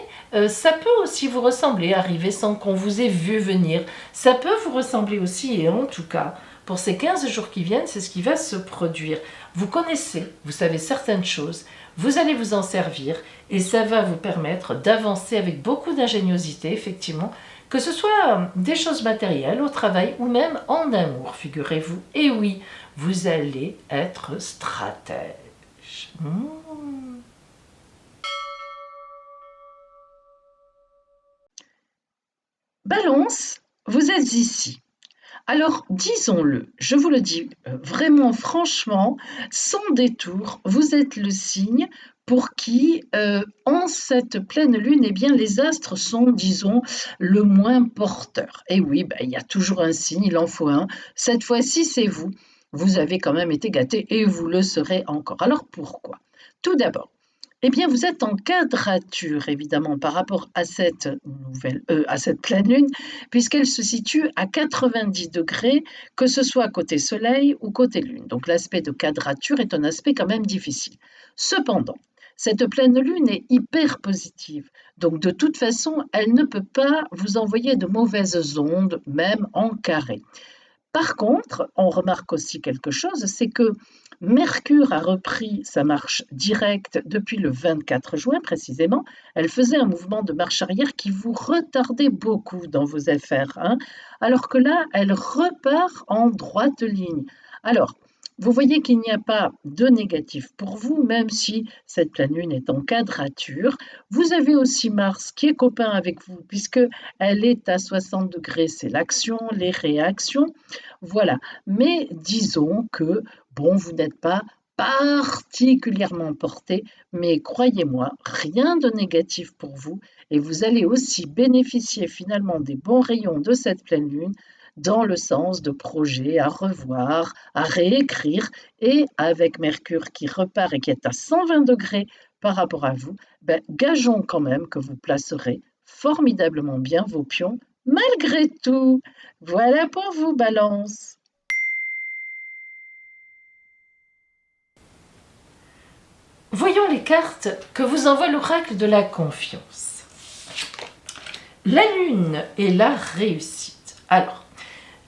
ça peut aussi vous ressembler, arriver sans qu'on vous ait vu venir. Ça peut vous ressembler aussi, et en tout cas, pour ces 15 jours qui viennent, c'est ce qui va se produire. Vous connaissez, vous savez certaines choses, vous allez vous en servir, et ça va vous permettre d'avancer avec beaucoup d'ingéniosité, effectivement, que ce soit des choses matérielles au travail ou même en amour, figurez-vous. Et oui, vous allez être stratège. Balance, vous êtes ici. Alors, disons-le, je vous le dis vraiment franchement, sans détour, vous êtes le signe pour qui, en cette pleine lune, eh bien, les astres sont, disons, le moins porteurs. Et oui, il y a toujours un signe, il en faut un. Cette fois-ci, c'est vous. Vous avez quand même été gâté et vous le serez encore. Alors pourquoi? Tout d'abord, eh bien, vous êtes en quadrature, évidemment, par rapport à à cette pleine lune, puisqu'elle se situe à 90 degrés, que ce soit côté soleil ou côté lune. Donc, l'aspect de quadrature est un aspect quand même difficile. Cependant, Cette pleine lune est hyper positive. Donc de toute façon, elle ne peut pas vous envoyer de mauvaises ondes, même en carré. Par contre, on remarque aussi quelque chose, c'est que Mercure a repris sa marche directe depuis le 24 juin précisément. Elle faisait un mouvement de marche arrière qui vous retardait beaucoup dans vos affaires, hein, alors que là, elle repart en droite ligne. Alors, vous voyez qu'il n'y a pas de négatif pour vous, même si cette pleine lune est en quadrature. Vous avez aussi Mars qui est copain avec vous, puisque elle est à 60 degrés, c'est l'action, les réactions. Voilà, mais disons que, bon, vous n'êtes pas particulièrement porté, mais croyez-moi, rien de négatif pour vous et vous allez aussi bénéficier finalement des bons rayons de cette pleine lune dans le sens de projets à revoir, à réécrire et avec Mercure qui repart et qui est à 120 degrés par rapport à vous, ben, gageons quand même que vous placerez formidablement bien vos pions malgré tout. Voilà pour vous, Balance. Voyons les cartes que vous envoie l'oracle de la confiance. La lune est la réussite. Alors,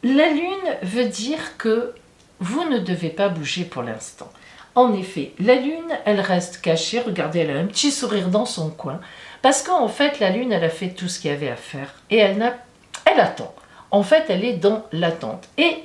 la lune veut dire que vous ne devez pas bouger pour l'instant. En effet, la lune, elle reste cachée. Regardez, elle a un petit sourire dans son coin. Parce qu'en fait, la lune, elle a fait tout ce qu'il y avait à faire. Et elle attend. En fait, elle est dans l'attente. Et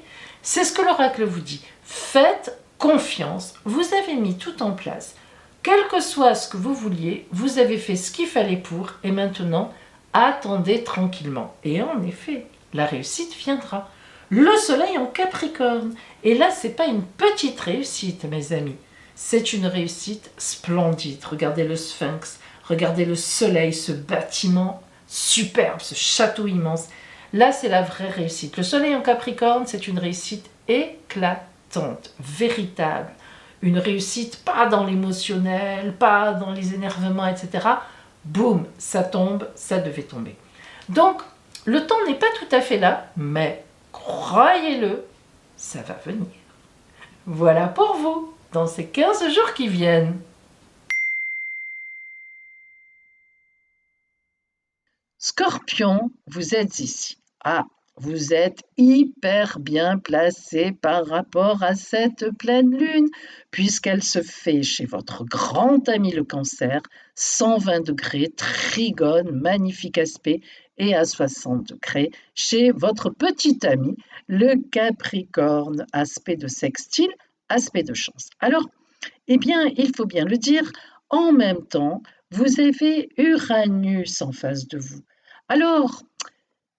c'est ce que l'oracle vous dit. Faites confiance. Vous avez mis tout en place. Quel que soit ce que vous vouliez, vous avez fait ce qu'il fallait pour. Et maintenant, attendez tranquillement. Et en effet, la réussite viendra. Le soleil en Capricorne. Et là, c'est pas une petite réussite, mes amis. C'est une réussite splendide. Regardez le Sphinx, regardez le soleil, ce bâtiment superbe, ce château immense. Là, c'est la vraie réussite. Le soleil en Capricorne, c'est une réussite éclatante, véritable. Une réussite pas dans l'émotionnel, pas dans les énervements, etc. Boum, ça tombe, ça devait tomber. Donc, le temps n'est pas tout à fait là, mais croyez-le, ça va venir. Voilà pour vous, dans ces 15 jours qui viennent. Scorpion, vous êtes ici. Ah, vous êtes hyper bien placé par rapport à cette pleine lune, puisqu'elle se fait chez votre grand ami le Cancer, 120 degrés, trigone, magnifique aspect, et à 60 degrés chez votre petit ami le Capricorne, aspect de sextile, aspect de chance. Alors, eh bien, il faut bien le dire, en même temps, vous avez Uranus en face de vous. Alors,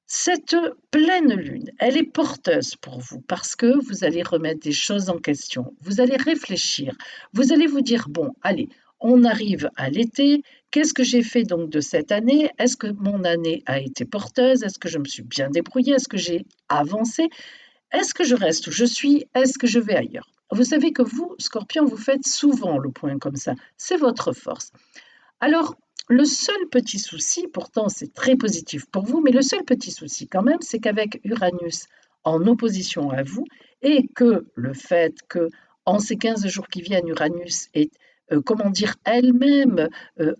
cette pleine lune, elle est porteuse pour vous parce que vous allez remettre des choses en question, vous allez réfléchir, vous allez vous dire, bon, allez, on arrive à l'été, qu'est-ce que j'ai fait donc de cette année? Est-ce que mon année a été porteuse? Est-ce que je me suis bien débrouillée? Est-ce que j'ai avancé? Est-ce que je reste où je suis? Est-ce que je vais ailleurs? Vous savez que vous, Scorpion, vous faites souvent le point comme ça, c'est votre force. Alors, le seul petit souci, pourtant c'est très positif pour vous, mais le seul petit souci quand même, c'est qu'avec Uranus en opposition à vous, et que le fait que en ces 15 jours qui viennent, Uranus est, comment dire, elle-même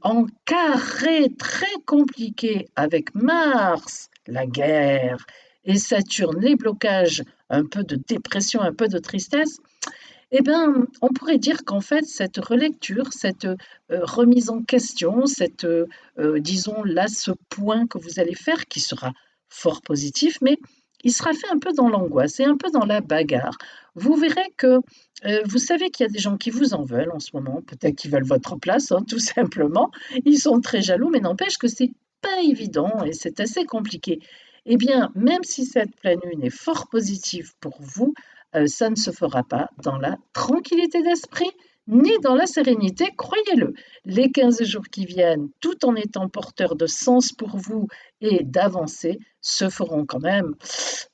en carré très compliqué avec Mars, la guerre, et Saturne, les blocages, un peu de dépression, un peu de tristesse, eh bien, on pourrait dire qu'en fait, cette relecture, cette remise en question, cette, disons là, ce point que vous allez faire, qui sera fort positif, mais il sera fait un peu dans l'angoisse et un peu dans la bagarre. Vous verrez que vous savez qu'il y a des gens qui vous en veulent en ce moment, peut-être qu'ils veulent votre place, hein, tout simplement. Ils sont très jaloux, mais n'empêche que c'est pas évident et c'est assez compliqué. Eh bien, même si cette pleine lune est fort positive pour vous, ça ne se fera pas dans la tranquillité d'esprit ni dans la sérénité, croyez-le. Les 15 jours qui viennent, tout en étant porteurs de sens pour vous et d'avancée, se feront quand même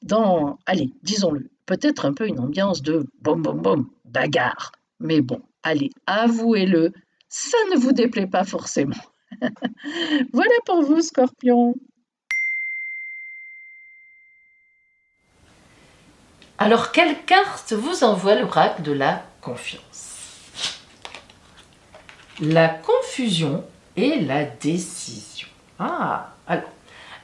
dans, allez, disons-le, peut-être un peu une ambiance de bom bom bom, bagarre. Mais bon, allez, avouez-le, ça ne vous déplaît pas forcément. Voilà pour vous, Scorpion. Alors, quelle carte vous envoie l'oracle de la confiance? la confusion et la décision. Ah, alors,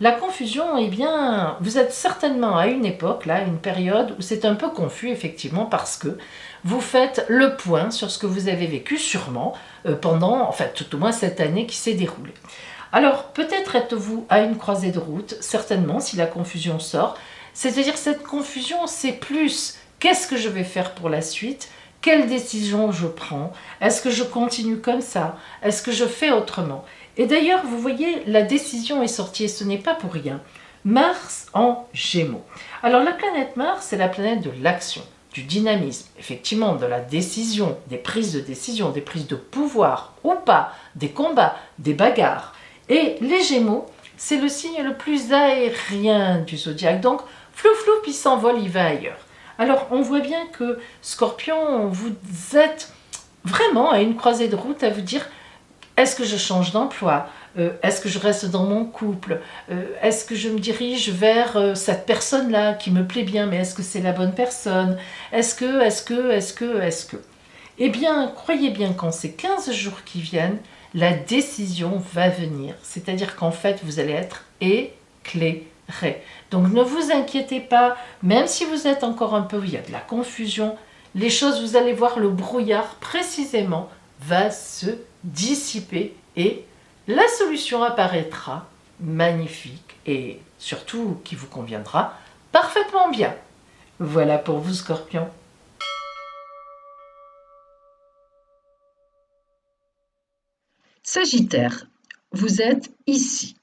la confusion, eh bien, vous êtes certainement à une époque, là, une période où c'est un peu confus, effectivement, parce que vous faites le point sur ce que vous avez vécu, sûrement, pendant, enfin, tout au moins cette année qui s'est déroulée. Alors, peut-être êtes-vous à une croisée de route, certainement, si la confusion sort. C'est-à-dire, cette confusion, c'est plus qu'est-ce que je vais faire pour la suite ? Quelle décision je prends? Est-ce que je continue comme ça? Est-ce que je fais autrement? Et d'ailleurs, vous voyez, la décision est sortie et ce n'est pas pour rien. Mars en Gémeaux. Alors, la planète Mars, c'est la planète de l'action, du dynamisme, effectivement, de la décision, des prises de pouvoir ou pas, des combats, des bagarres. Et les Gémeaux, c'est le signe le plus aérien du zodiaque. Donc, flou, il s'envole, il va ailleurs. Alors, on voit bien que Scorpion, vous êtes vraiment à une croisée de route à vous dire, est-ce que je change d'emploi? Est-ce que je reste dans mon couple? Est-ce que je me dirige vers cette personne-là qui me plaît bien, mais est-ce que c'est la bonne personne? Est-ce que Eh bien, croyez bien qu'en ces 15 jours qui viennent, la décision va venir. C'est-à-dire qu'en fait, vous allez être éclairé. Donc ne vous inquiétez pas, même si vous êtes encore un peu, il y a de la confusion, les choses, vous allez voir, le brouillard précisément va se dissiper et la solution apparaîtra magnifique et surtout qui vous conviendra parfaitement bien. Voilà pour vous, Scorpion. Sagittaire, vous êtes ici.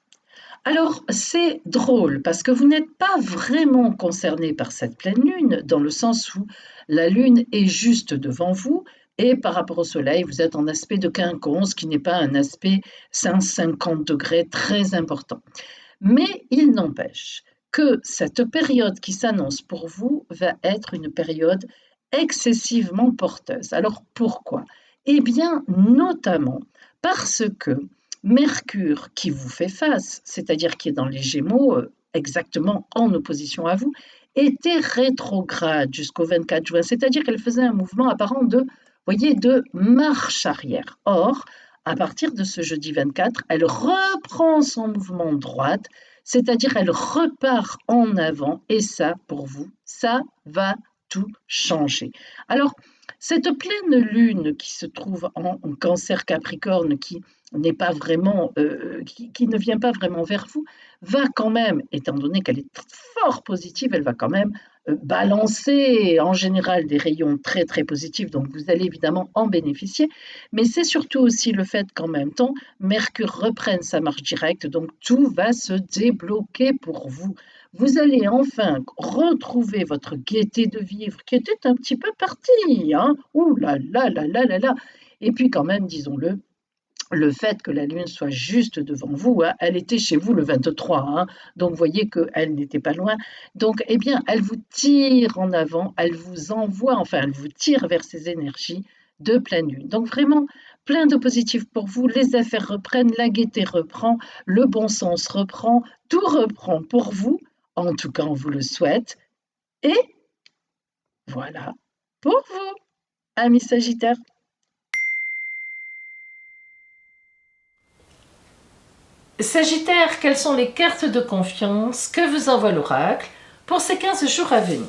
Alors, c'est drôle parce que vous n'êtes pas vraiment concerné par cette pleine lune, dans le sens où la lune est juste devant vous et par rapport au soleil, vous êtes en aspect de quinconce, qui n'est pas un aspect 150 degrés très important. Mais il n'empêche que cette période qui s'annonce pour vous va être une période excessivement porteuse. Alors pourquoi? Eh bien, notamment parce que Mercure qui vous fait face, c'est-à-dire qui est dans les Gémeaux, exactement en opposition à vous, était rétrograde jusqu'au 24 juin, c'est-à-dire qu'elle faisait un mouvement apparent de, voyez, de marche arrière. Or, à partir de ce jeudi 24, elle reprend son mouvement droite, c'est-à-dire elle repart en avant, et ça, pour vous, ça va tout changer. Alors, cette pleine lune qui se trouve en Cancer Capricorne, qui n'est pas vraiment, qui ne vient pas vraiment vers vous, va quand même, étant donné qu'elle est fort positive, elle va quand même balancer en général des rayons très très positifs, donc vous allez évidemment en bénéficier, mais c'est surtout aussi le fait qu'en même temps, Mercure reprenne sa marche directe, donc tout va se débloquer pour vous. Vous allez enfin retrouver votre gaieté de vivre qui était un petit peu partie, hein. Ouh là là là là là là. Et puis quand même, disons-le, le fait que la lune soit juste devant vous, hein, elle était chez vous le 23, hein, donc vous voyez qu'elle n'était pas loin. Donc, eh bien, elle vous tire en avant, elle vous envoie, enfin, elle vous tire vers ces énergies de pleine lune. Donc, vraiment, plein de positifs pour vous. Les affaires reprennent, la gaieté reprend, le bon sens reprend, tout reprend pour vous. En tout cas, on vous le souhaite. Et voilà pour vous, amis Sagittaires. Sagittaire, quelles sont les cartes de confiance que vous envoie l'oracle pour ces 15 jours à venir?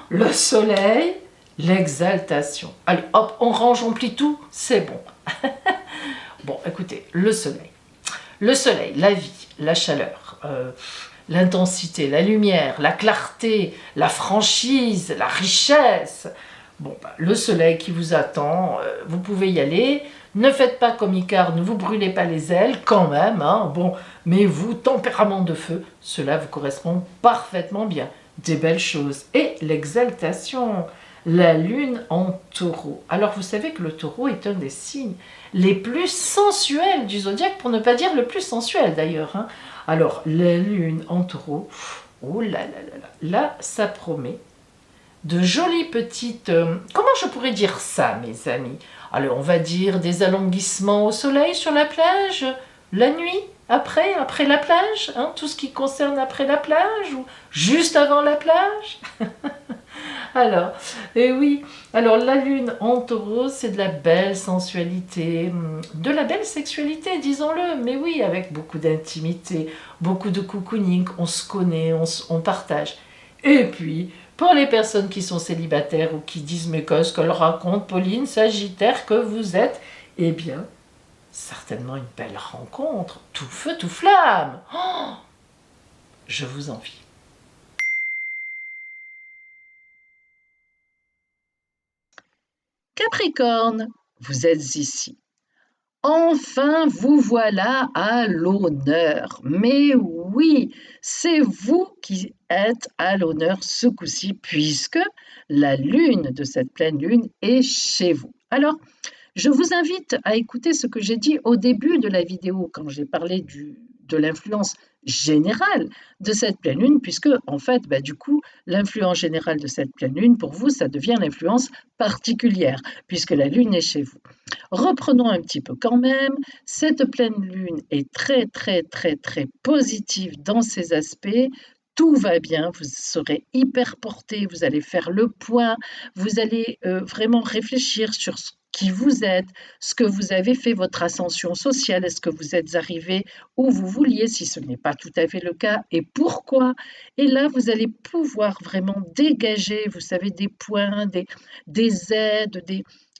Le soleil, l'exaltation. Allez, hop, on range, on plie tout, c'est bon. Bon, écoutez, le soleil. Le soleil, la vie, la chaleur, l'intensité, la lumière, la clarté, la franchise, la richesse. Bon, le soleil qui vous attend, vous pouvez y aller. Ne faites pas comme Icare, ne vous brûlez pas les ailes, quand même, hein, bon, mais vous, tempérament de feu, cela vous correspond parfaitement bien. Des belles choses. Et l'exaltation, la lune en taureau. Alors vous savez que le taureau est un des signes les plus sensuels du zodiaque, pour ne pas dire le plus sensuel d'ailleurs, hein. Alors la lune en taureau, oh là là là là, là ça promet de jolies petites... comment je pourrais dire ça, mes amis? Alors, on va dire des alonguissements au soleil sur la plage, la nuit, après la plage, hein, tout ce qui concerne après la plage, ou juste avant la plage. Alors, et oui, alors la lune en taureau, c'est de la belle sensualité, de la belle sexualité, disons-le, mais oui, avec beaucoup d'intimité, beaucoup de cocooning, on se connaît, on partage. Et puis, pour les personnes qui sont célibataires ou qui disent mais qu'est-ce qu'elle raconte, Pauline, Sagittaire que vous êtes, eh bien, certainement une belle rencontre, tout feu, tout flamme. Oh, je vous envie. Capricorne, vous êtes ici. Enfin, vous voilà à l'honneur. Mais oui, c'est vous qui êtes à l'honneur ce coup-ci, puisque la lune de cette pleine lune est chez vous. Alors, je vous invite à écouter ce que j'ai dit au début de la vidéo quand j'ai parlé de l'influence générale de cette pleine lune, puisque en fait, du coup, l'influence générale de cette pleine lune, pour vous, ça devient l'influence particulière, puisque la lune est chez vous. Reprenons un petit peu quand même. Cette pleine lune est très, très, très, très positive dans ses aspects. Tout va bien, vous serez hyper porté, vous allez faire le point, vous allez vraiment réfléchir sur ce qui vous êtes, ce que vous avez fait, votre ascension sociale, est-ce que vous êtes arrivé où vous vouliez, si ce n'est pas tout à fait le cas, et pourquoi. Et là, vous allez pouvoir vraiment dégager, vous savez, des points, des aides,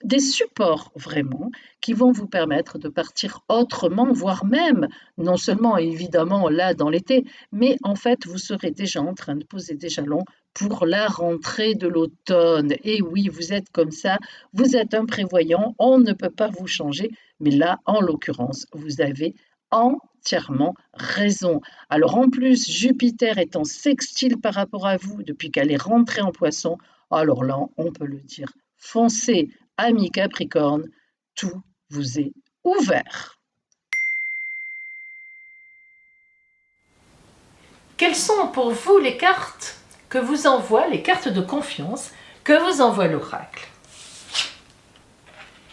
des supports vraiment qui vont vous permettre de partir autrement, voire même, non seulement évidemment là dans l'été, mais en fait vous serez déjà en train de poser des jalons pour la rentrée de l'automne. Et oui, vous êtes comme ça, vous êtes un prévoyant, on ne peut pas vous changer, mais là, en l'occurrence, vous avez entièrement raison. Alors en plus, Jupiter étant sextile par rapport à vous depuis qu'elle est rentrée en Poisson, alors là, on peut le dire, foncez, amis Capricorne, tout vous est ouvert. Quelles sont pour vous les cartes que vous envoie, les cartes de confiance que vous envoie l'oracle?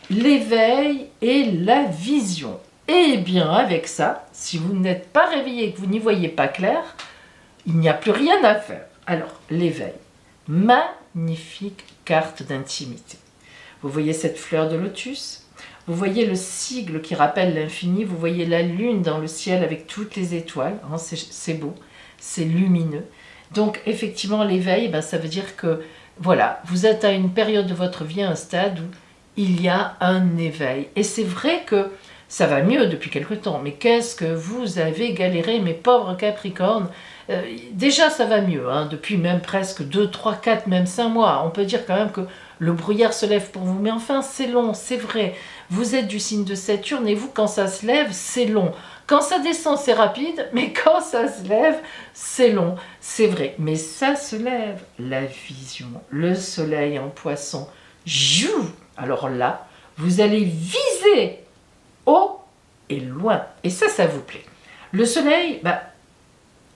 L'éveil et la vision. Et bien avec ça, si vous n'êtes pas réveillé et que vous n'y voyez pas clair, il n'y a plus rien à faire. Alors, l'éveil. Magnifique carte d'intimité. Vous voyez cette fleur de lotus? Vous voyez le sigle qui rappelle l'infini, vous voyez la lune dans le ciel avec toutes les étoiles, hein, c'est beau, c'est lumineux. Donc effectivement l'éveil, ça veut dire que voilà, vous êtes à une période de votre vie, à un stade où il y a un éveil. Et c'est vrai que ça va mieux depuis quelque temps, mais qu'est-ce que vous avez galéré, mes pauvres Capricornes. Déjà ça va mieux, hein, depuis même presque 2, 3, 4, même 5 mois. On peut dire quand même que le brouillard se lève pour vous, mais enfin c'est long, c'est vrai. Vous êtes du signe de Saturne et vous, quand ça se lève, c'est long. Quand ça descend, c'est rapide, mais quand ça se lève, c'est long. C'est vrai, mais ça se lève. La vision, le soleil en Poisson, joue. Alors là, vous allez viser haut et loin. Et ça vous plaît. Le soleil,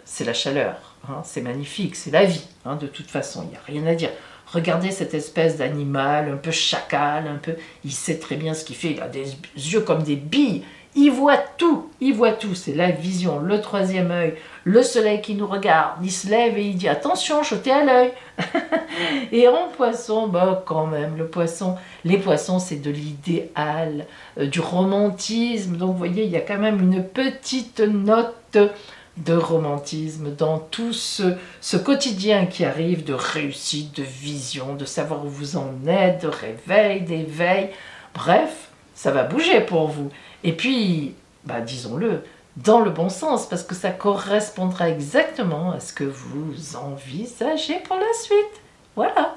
c'est la chaleur, hein, c'est magnifique, c'est la vie, hein, de toute façon, il n'y a rien à dire. Regardez cette espèce d'animal, un peu chacal, un peu, il sait très bien ce qu'il fait, il a des yeux comme des billes, il voit tout, c'est la vision, le troisième œil, le soleil qui nous regarde, il se lève et il dit attention, jetez à l'œil. Et en Poisson, quand même, les poissons c'est de l'idéal, du romantisme, donc vous voyez, il y a quand même une petite note de romantisme dans tout ce quotidien qui arrive, de réussite, de vision, de savoir où vous en êtes, de réveil, d'éveil. Bref, ça va bouger pour vous. Et puis, disons-le, dans le bon sens, parce que ça correspondra exactement à ce que vous envisagez pour la suite. Voilà.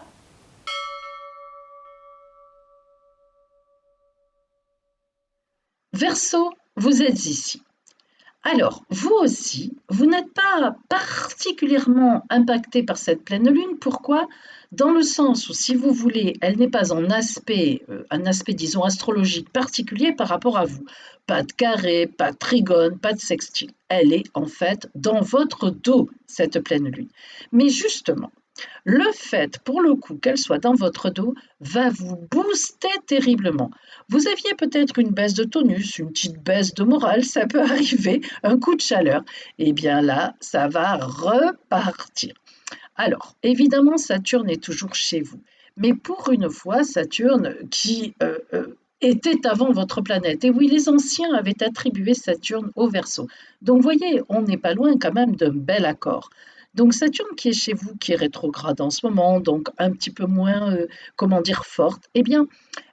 Verseau, vous êtes ici. Alors, vous aussi, vous n'êtes pas particulièrement impacté par cette pleine lune. Pourquoi? Dans le sens où, si vous voulez, elle n'est pas en aspect, un aspect, disons, astrologique particulier par rapport à vous. Pas de carré, pas de trigone, pas de sextile. Elle est en fait dans votre dos, cette pleine lune. Mais justement, le fait, pour le coup, qu'elle soit dans votre dos, va vous booster terriblement. Vous aviez peut-être une baisse de tonus, une petite baisse de morale, ça peut arriver, un coup de chaleur. Et bien là, ça va repartir. Alors, évidemment, Saturne est toujours chez vous. Mais pour une fois, Saturne, qui était avant votre planète, et oui, les anciens avaient attribué Saturne au Verseau. Donc, vous voyez, on n'est pas loin quand même d'un bel accord. Donc, Saturne qui est chez vous, qui est rétrograde en ce moment, donc un petit peu moins, comment dire, forte, eh bien,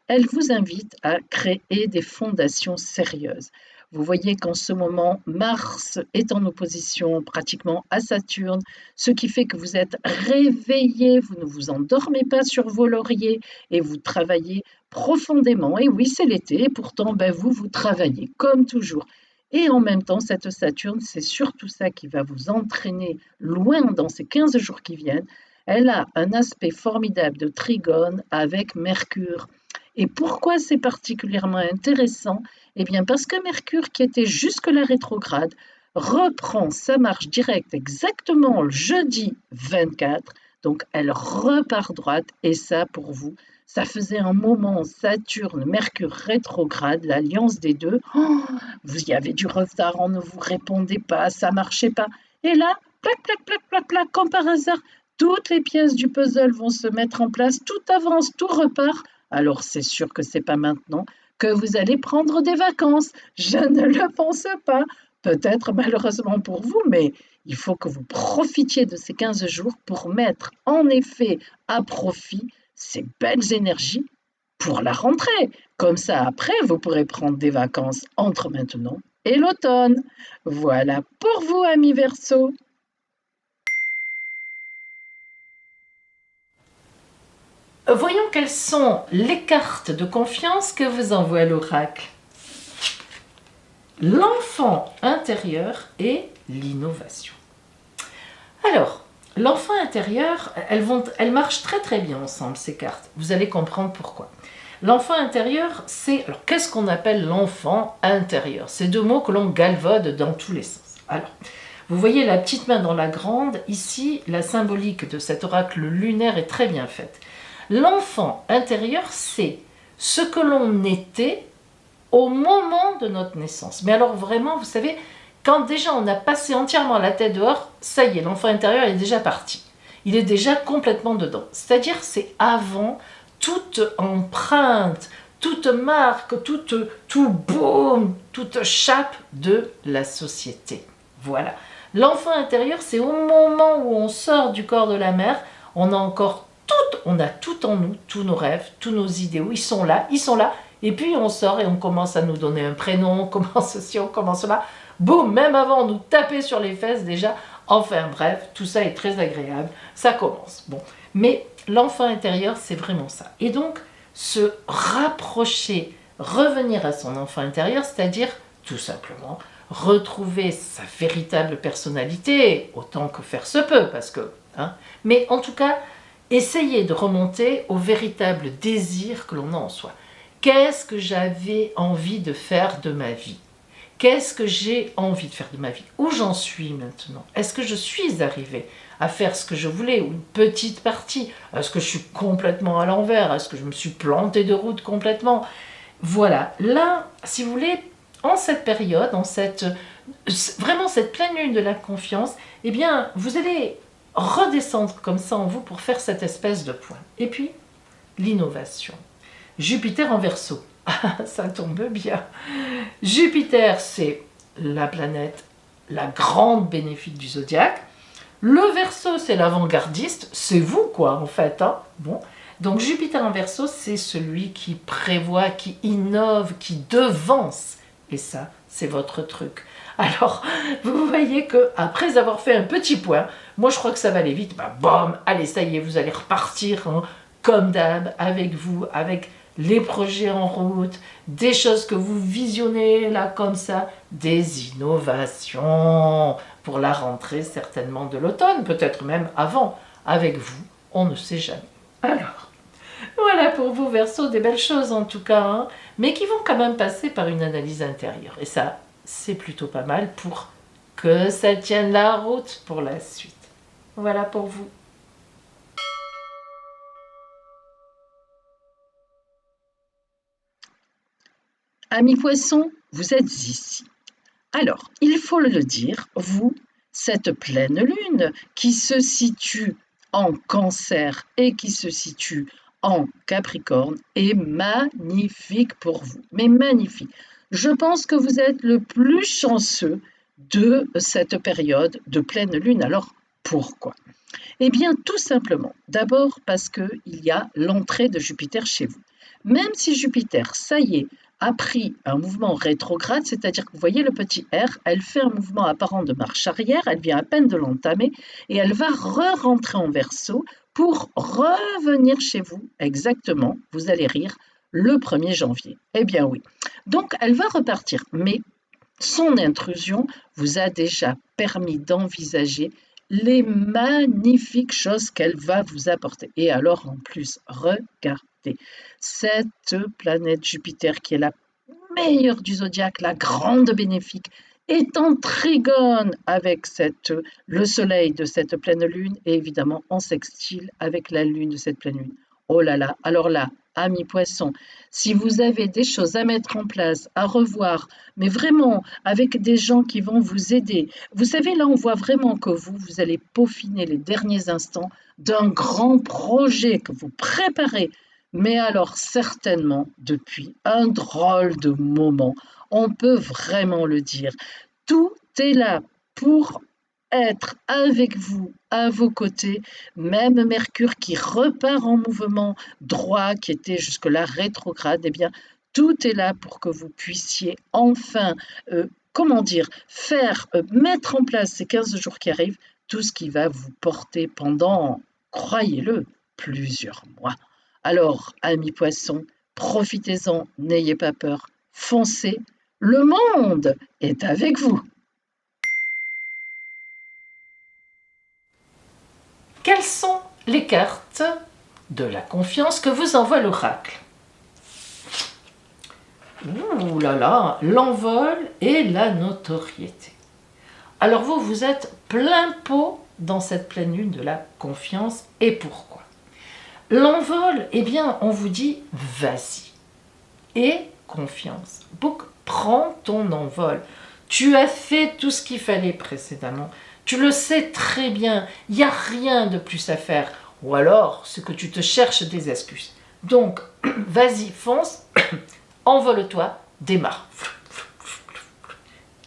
elle vous invite à créer des fondations sérieuses. Vous voyez qu'en ce moment, Mars est en opposition pratiquement à Saturne, ce qui fait que vous êtes réveillé, vous ne vous endormez pas sur vos lauriers et vous travaillez profondément. Et oui, c'est l'été, et pourtant, ben, vous travaillez comme toujours. Et en même temps, cette Saturne, c'est surtout ça qui va vous entraîner loin dans ces 15 jours qui viennent. Elle a un aspect formidable de trigone avec Mercure. Et pourquoi c'est particulièrement intéressant? Eh bien, parce que Mercure, qui était jusque-là rétrograde, reprend sa marche directe exactement le jeudi 24. Donc, elle repart droite. Et ça, pour vous, ça faisait un moment Saturne-Mercure rétrograde, l'alliance des deux. Oh, vous y avez du retard, on ne vous répondait pas, ça marchait pas. Et là, plac, plac, plac, plac, plac, comme par hasard, toutes les pièces du puzzle vont se mettre en place, tout avance, tout repart. Alors c'est sûr que c'est pas maintenant que vous allez prendre des vacances. Je ne le pense pas. Peut-être malheureusement pour vous, mais il faut que vous profitiez de ces 15 jours pour mettre en effet à profit ces belles énergies pour la rentrée. Comme ça, après, vous pourrez prendre des vacances entre maintenant et l'automne. Voilà pour vous, amis Verseau. Voyons quelles sont les cartes de confiance que vous envoie l'oracle. L'enfant intérieur et l'innovation. Alors, l'enfant intérieur, elles marchent très très bien ensemble, ces cartes. Vous allez comprendre pourquoi. L'enfant intérieur, c'est... Alors, qu'est-ce qu'on appelle l'enfant intérieur? C'est deux mots que l'on galvaude dans tous les sens. Alors, vous voyez la petite main dans la grande. Ici, la symbolique de cet oracle lunaire est très bien faite. L'enfant intérieur, c'est ce que l'on était au moment de notre naissance. Mais alors vraiment, vous savez, quand déjà on a passé entièrement la tête dehors, ça y est, l'enfant intérieur est déjà parti. Il est déjà complètement dedans. C'est-à-dire, c'est avant toute empreinte, toute marque, tout boom, toute chape de la société. Voilà. L'enfant intérieur, c'est au moment où on sort du corps de la mère, on a tout en nous, tous nos rêves, tous nos idéaux, ils sont là, et puis on sort et on commence à nous donner un prénom, on commence ceci, on commence cela, boum, même avant on nous tapait sur les fesses déjà, enfin bref, tout ça est très agréable, ça commence. Bon, mais l'enfant intérieur, c'est vraiment ça. Et donc, se rapprocher, revenir à son enfant intérieur, c'est-à-dire tout simplement retrouver sa véritable personnalité, autant que faire se peut, parce que, mais en tout cas, essayer de remonter au véritable désir que l'on a en soi. Qu'est-ce que j'avais envie de faire de ma vie? Qu'est-ce que j'ai envie de faire de ma vie? Où j'en suis maintenant? Est-ce que je suis arrivée à faire ce que je voulais, ou une petite partie? Est-ce que je suis complètement à l'envers? Est-ce que je me suis plantée de route complètement? Voilà, là, si vous voulez, en cette période, vraiment cette pleine lune de la confiance, eh bien, vous allez redescendre comme ça en vous pour faire cette espèce de point. Et puis, l'innovation. Jupiter en Verseau. Ah, ça tombe bien. Jupiter, c'est la planète, la grande bénéfique du zodiaque. Le Verseau, c'est l'avant-gardiste. C'est vous, quoi, en fait. Bon. Donc, Jupiter en Verseau, c'est celui qui prévoit, qui innove, qui devance. Et ça, c'est votre truc. Alors, vous voyez qu'après avoir fait un petit point, moi je crois que ça va aller vite, bam, allez, ça y est, vous allez repartir comme d'hab, avec vous, avec les projets en route, des choses que vous visionnez là comme ça, des innovations pour la rentrée certainement de l'automne, peut-être même avant, avec vous, on ne sait jamais. Alors, voilà pour vous Verseau, des belles choses en tout cas, mais qui vont quand même passer par une analyse intérieure. Et ça, c'est plutôt pas mal pour que ça tienne la route pour la suite. Voilà pour vous. Amis poissons, vous êtes ici. Alors, il faut le dire, vous, cette pleine lune qui se situe en Cancer et qui se situe en Capricorne est magnifique pour vous, mais magnifique. Je pense que vous êtes le plus chanceux de cette période de pleine lune. Alors, pourquoi? Eh bien, tout simplement, d'abord parce qu'il y a l'entrée de Jupiter chez vous. Même si Jupiter, ça y est, a pris un mouvement rétrograde, c'est-à-dire que vous voyez le petit R, elle fait un mouvement apparent de marche arrière, elle vient à peine de l'entamer et elle va re-rentrer en Verseau pour revenir chez vous, exactement, vous allez rire, le 1er janvier. Eh bien oui. Donc elle va repartir, mais son intrusion vous a déjà permis d'envisager les magnifiques choses qu'elle va vous apporter. Et alors en plus, regardez, cette planète Jupiter qui est la meilleure du zodiaque, la grande bénéfique, est en trigone avec le soleil de cette pleine lune et évidemment en sextile avec la lune de cette pleine lune. Oh là là, alors là, amis poissons, si vous avez des choses à mettre en place, à revoir, mais vraiment avec des gens qui vont vous aider, vous savez, là on voit vraiment que vous allez peaufiner les derniers instants d'un grand projet que vous préparez, mais alors certainement depuis un drôle de moment, on peut vraiment le dire. Tout est là pour être avec vous, à vos côtés, même Mercure qui repart en mouvement droit, qui était jusque-là rétrograde, eh bien, tout est là pour que vous puissiez enfin, mettre en place ces 15 jours qui arrivent, tout ce qui va vous porter pendant, croyez-le, plusieurs mois. Alors, amis poissons, profitez-en, n'ayez pas peur, foncez, le monde est avec vous. Quelles sont les cartes de la confiance que vous envoie l'oracle? Ouh là là, l'envol et la notoriété. Alors vous êtes plein pot dans cette pleine lune de la confiance. Et pourquoi? L'envol, eh bien, on vous dit vas-y. Et confiance. Donc, prends ton envol. Tu as fait tout ce qu'il fallait précédemment. Tu le sais très bien. Il n'y a rien de plus à faire. Ou alors, c'est que tu te cherches des excuses. Donc, vas-y, fonce, envole-toi, démarre.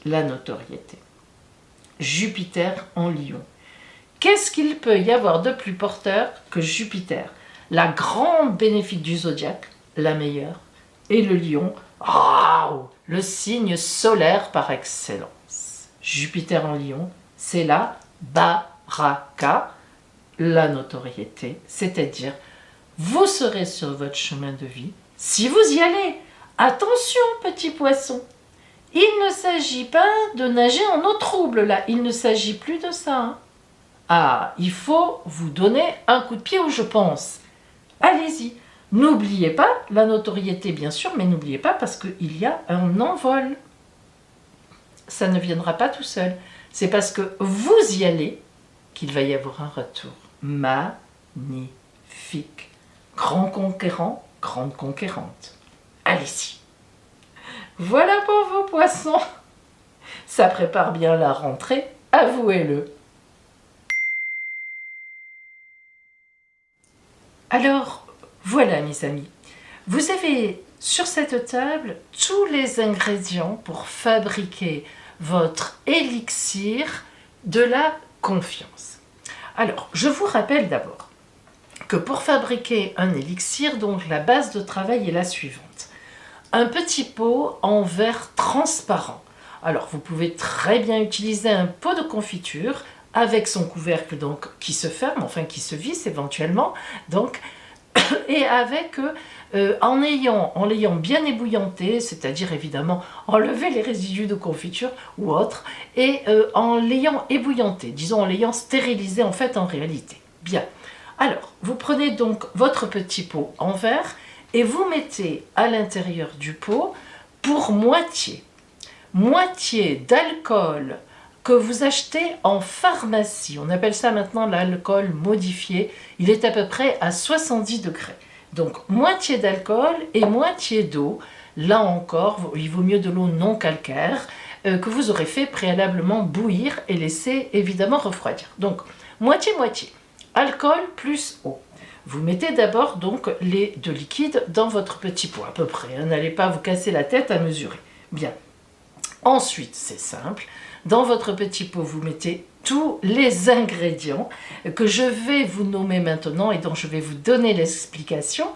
La notoriété. Jupiter en Lion. Qu'est-ce qu'il peut y avoir de plus porteur que Jupiter? La grande bénéfique du zodiaque, la meilleure, et le Lion, le signe solaire par excellence. Jupiter en Lion, c'est la baraka, la notoriété, c'est-à-dire vous serez sur votre chemin de vie si vous y allez. Attention, petit poisson, il ne s'agit pas de nager en eau trouble là, il ne s'agit plus de ça. Il faut vous donner un coup de pied où je pense. Allez-y. N'oubliez pas la notoriété, bien sûr, mais n'oubliez pas parce qu'il y a un envol. Ça ne viendra pas tout seul. C'est parce que vous y allez qu'il va y avoir un retour. Magnifique. Grand conquérant, grande conquérante. Allez-y. Voilà pour vos poissons. Ça prépare bien la rentrée, avouez-le. Alors, voilà mes amis, vous avez sur cette table tous les ingrédients pour fabriquer votre élixir de la confiance. Alors, je vous rappelle d'abord que pour fabriquer un élixir, donc la base de travail est la suivante. Un petit pot en verre transparent. Alors, vous pouvez très bien utiliser un pot de confiture avec son couvercle donc qui se ferme, enfin qui se visse éventuellement, donc, et avec en l'ayant bien ébouillanté, c'est-à-dire évidemment enlever les résidus de confiture ou autre, et en l'ayant ébouillanté, disons en l'ayant stérilisé en fait en réalité. Bien, alors vous prenez donc votre petit pot en verre et vous mettez à l'intérieur du pot pour moitié d'alcool que vous achetez en pharmacie. On appelle ça maintenant l'alcool modifié. Il est à peu près à 70 degrés. Donc, moitié d'alcool et moitié d'eau. Là encore, il vaut mieux de l'eau non calcaire que vous aurez fait préalablement bouillir et laisser évidemment refroidir. Donc, moitié-moitié. alcool plus eau. Vous mettez d'abord donc les deux liquides dans votre petit pot, à peu près. N'allez pas vous casser la tête à mesurer. Bien. Ensuite, c'est simple. Dans votre petit pot, vous mettez tous les ingrédients que je vais vous nommer maintenant et dont je vais vous donner l'explication.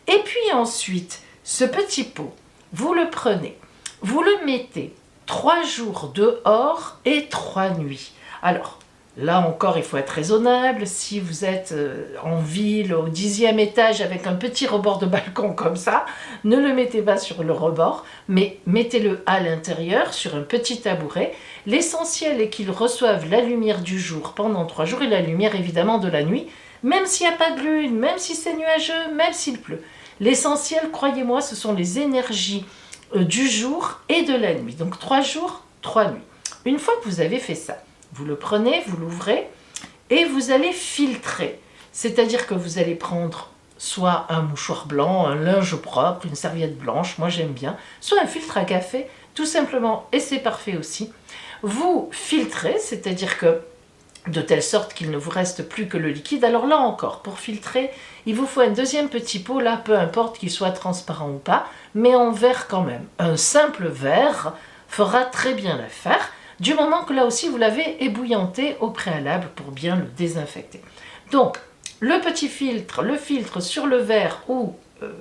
Et puis ensuite, ce petit pot, vous le prenez, vous le mettez 3 jours dehors et 3 nuits. Alors, là encore, il faut être raisonnable. Si vous êtes en ville, au 10e étage, avec un petit rebord de balcon comme ça, ne le mettez pas sur le rebord, mais mettez-le à l'intérieur, sur un petit tabouret. L'essentiel est qu'il reçoive la lumière du jour pendant 3 jours et la lumière évidemment de la nuit, même s'il n'y a pas de lune, même si c'est nuageux, même s'il pleut. L'essentiel, croyez-moi, ce sont les énergies du jour et de la nuit. Donc 3 jours, 3 nuits. Une fois que vous avez fait ça, vous le prenez, vous l'ouvrez et vous allez filtrer. C'est-à-dire que vous allez prendre soit un mouchoir blanc, un linge propre, une serviette blanche, moi j'aime bien, soit un filtre à café, tout simplement, et c'est parfait aussi. Vous filtrez, c'est-à-dire que de telle sorte qu'il ne vous reste plus que le liquide. Alors là encore, pour filtrer, il vous faut un deuxième petit pot, là, peu importe qu'il soit transparent ou pas, mais en verre quand même. Un simple verre fera très bien l'affaire, du moment que là aussi vous l'avez ébouillanté au préalable pour bien le désinfecter. Donc, le petit filtre, le filtre sur le verre ou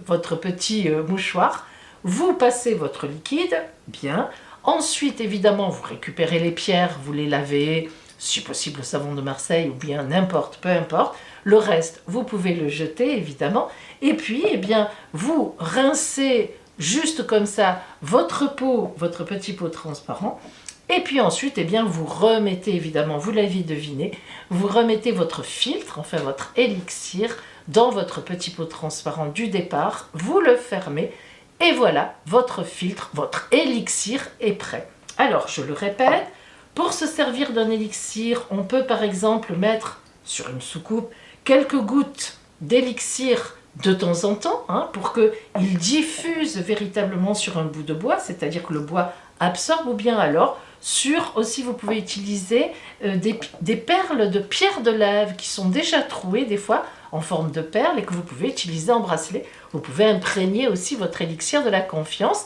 votre petit mouchoir, vous passez votre liquide, bien. Ensuite, évidemment, vous récupérez les pierres, vous les lavez, si possible au savon de Marseille ou bien n'importe, peu importe. Le reste, vous pouvez le jeter, évidemment. Et puis, eh bien, vous rincez juste comme ça votre pot, votre petit pot transparent. Et puis ensuite, eh bien, vous remettez, évidemment, vous l'avez deviné, vous remettez votre filtre, enfin votre élixir, dans votre petit pot transparent du départ, vous le fermez, et voilà, votre filtre, votre élixir est prêt. Alors, je le répète, pour se servir d'un élixir, on peut par exemple mettre sur une soucoupe quelques gouttes d'élixir de temps en temps, pour qu'il diffuse véritablement sur un bout de bois, c'est-à-dire que le bois absorbe, ou bien alors aussi vous pouvez utiliser des perles de pierre de lave qui sont déjà trouées des fois en forme de perles et que vous pouvez utiliser en bracelet. Vous pouvez imprégner aussi votre élixir de la confiance,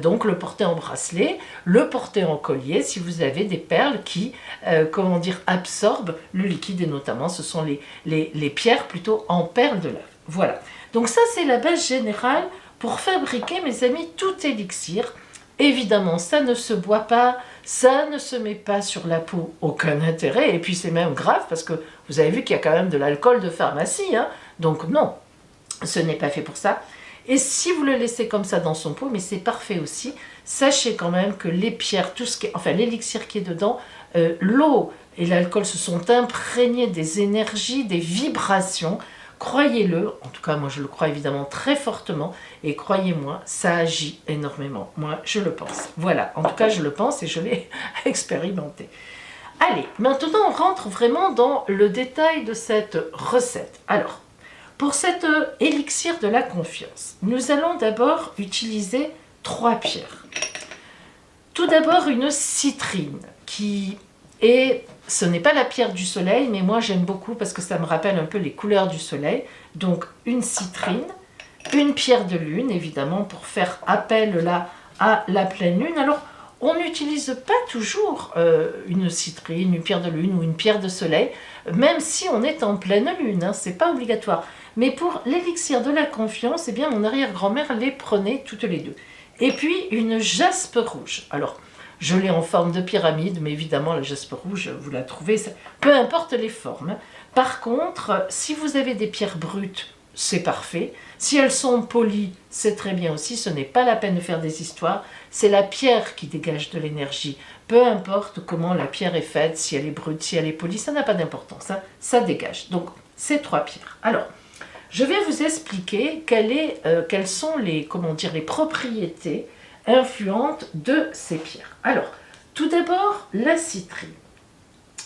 donc le porter en bracelet, le porter en collier si vous avez des perles qui, absorbent le liquide, et notamment ce sont les pierres plutôt en perles de lave. Voilà, donc ça c'est la base générale pour fabriquer, mes amis, tout élixir. Évidemment, ça ne se boit pas, ça ne se met pas sur la peau, aucun intérêt, et puis c'est même grave parce que vous avez vu qu'il y a quand même de l'alcool de pharmacie, donc non, ce n'est pas fait pour ça. Et si vous le laissez comme ça dans son pot, mais c'est parfait aussi, sachez quand même que les pierres, l'élixir qui est dedans, l'eau et l'alcool se sont imprégnés des énergies, des vibrations. Croyez-le, en tout cas moi je le crois évidemment très fortement, et croyez-moi, ça agit énormément. Moi je le pense. Voilà, en tout cas je le pense et je l'ai expérimenté. Allez, maintenant on rentre vraiment dans le détail de cette recette. Alors, pour cet élixir de la confiance, nous allons d'abord utiliser 3 pierres. Tout d'abord une citrine ce n'est pas la pierre du soleil, mais moi j'aime beaucoup parce que ça me rappelle un peu les couleurs du soleil. Donc une citrine, une pierre de lune, évidemment, pour faire appel là à la pleine lune. Alors, on n'utilise pas toujours une citrine, une pierre de lune ou une pierre de soleil, même si on est en pleine lune, c'est pas obligatoire. Mais pour l'élixir de la confiance, eh bien mon arrière-grand-mère les prenait toutes les deux. Et puis une jaspe rouge. Alors, je l'ai en forme de pyramide, mais évidemment la jaspe rouge, vous la trouvez, peu importe les formes. Par contre, si vous avez des pierres brutes, c'est parfait. Si elles sont polies, c'est très bien aussi. Ce n'est pas la peine de faire des histoires. C'est la pierre qui dégage de l'énergie. Peu importe comment la pierre est faite, si elle est brute, si elle est polie, ça n'a pas d'importance. Ça dégage. Donc, ces 3 pierres. Alors, je vais vous expliquer quelles sont les propriétés influentes de ces pierres. Alors, tout d'abord, la citrine.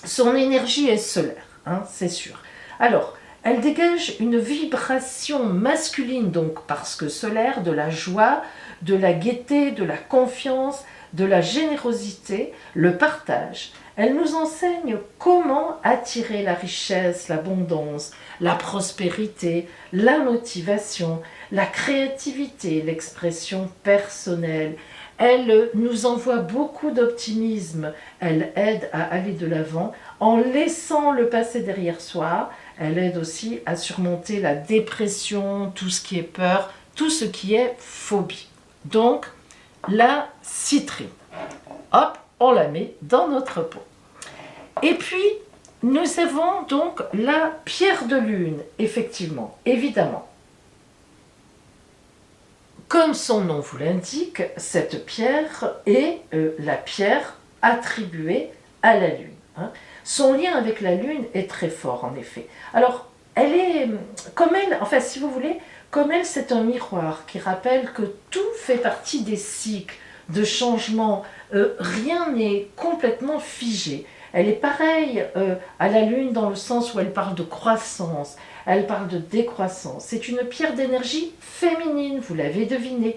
Son énergie est solaire, c'est sûr. Alors, elle dégage une vibration masculine, donc parce que solaire, de la joie, de la gaieté, de la confiance, de la générosité, le partage. Elle nous enseigne comment attirer la richesse, l'abondance, la prospérité, la motivation, la créativité, l'expression personnelle. Elle nous envoie beaucoup d'optimisme. Elle aide à aller de l'avant en laissant le passé derrière soi. Elle aide aussi à surmonter la dépression, tout ce qui est peur, tout ce qui est phobie. Donc, la citrine. Hop, on la met dans notre pot. Et puis, nous avons donc la pierre de lune, effectivement, évidemment. Comme son nom vous l'indique, cette pierre est la pierre attribuée à la lune. Hein. Son lien avec la lune est très fort, en effet. Alors, elle est, comme elle, enfin, si vous voulez, comme elle, c'est un miroir qui rappelle que tout fait partie des cycles de changement. Rien n'est complètement figé. Elle est pareille à la lune dans le sens où elle parle de croissance, elle parle de décroissance. C'est une pierre d'énergie féminine, vous l'avez deviné.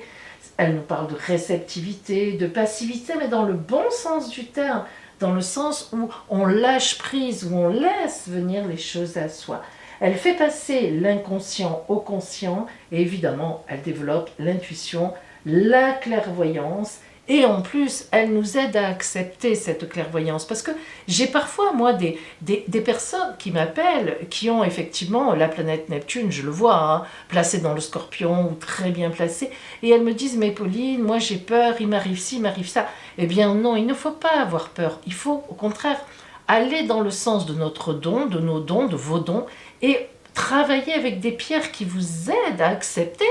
Elle nous parle de réceptivité, de passivité, mais dans le bon sens du terme, dans le sens où on lâche prise, où on laisse venir les choses à soi. Elle fait passer l'inconscient au conscient et évidemment, elle développe l'intuition, la clairvoyance. Et en plus, elle nous aide à accepter cette clairvoyance. Parce que j'ai parfois, moi, des personnes qui m'appellent, qui ont effectivement la planète Neptune, je le vois, hein, placée dans le Scorpion ou très bien placée. Et elles me disent, mais Pauline, moi j'ai peur, il m'arrive ci, il m'arrive ça. Eh bien non, il ne faut pas avoir peur. Il faut, au contraire, aller dans le sens de notre don, de nos dons, de vos dons, et travailler avec des pierres qui vous aident à accepter,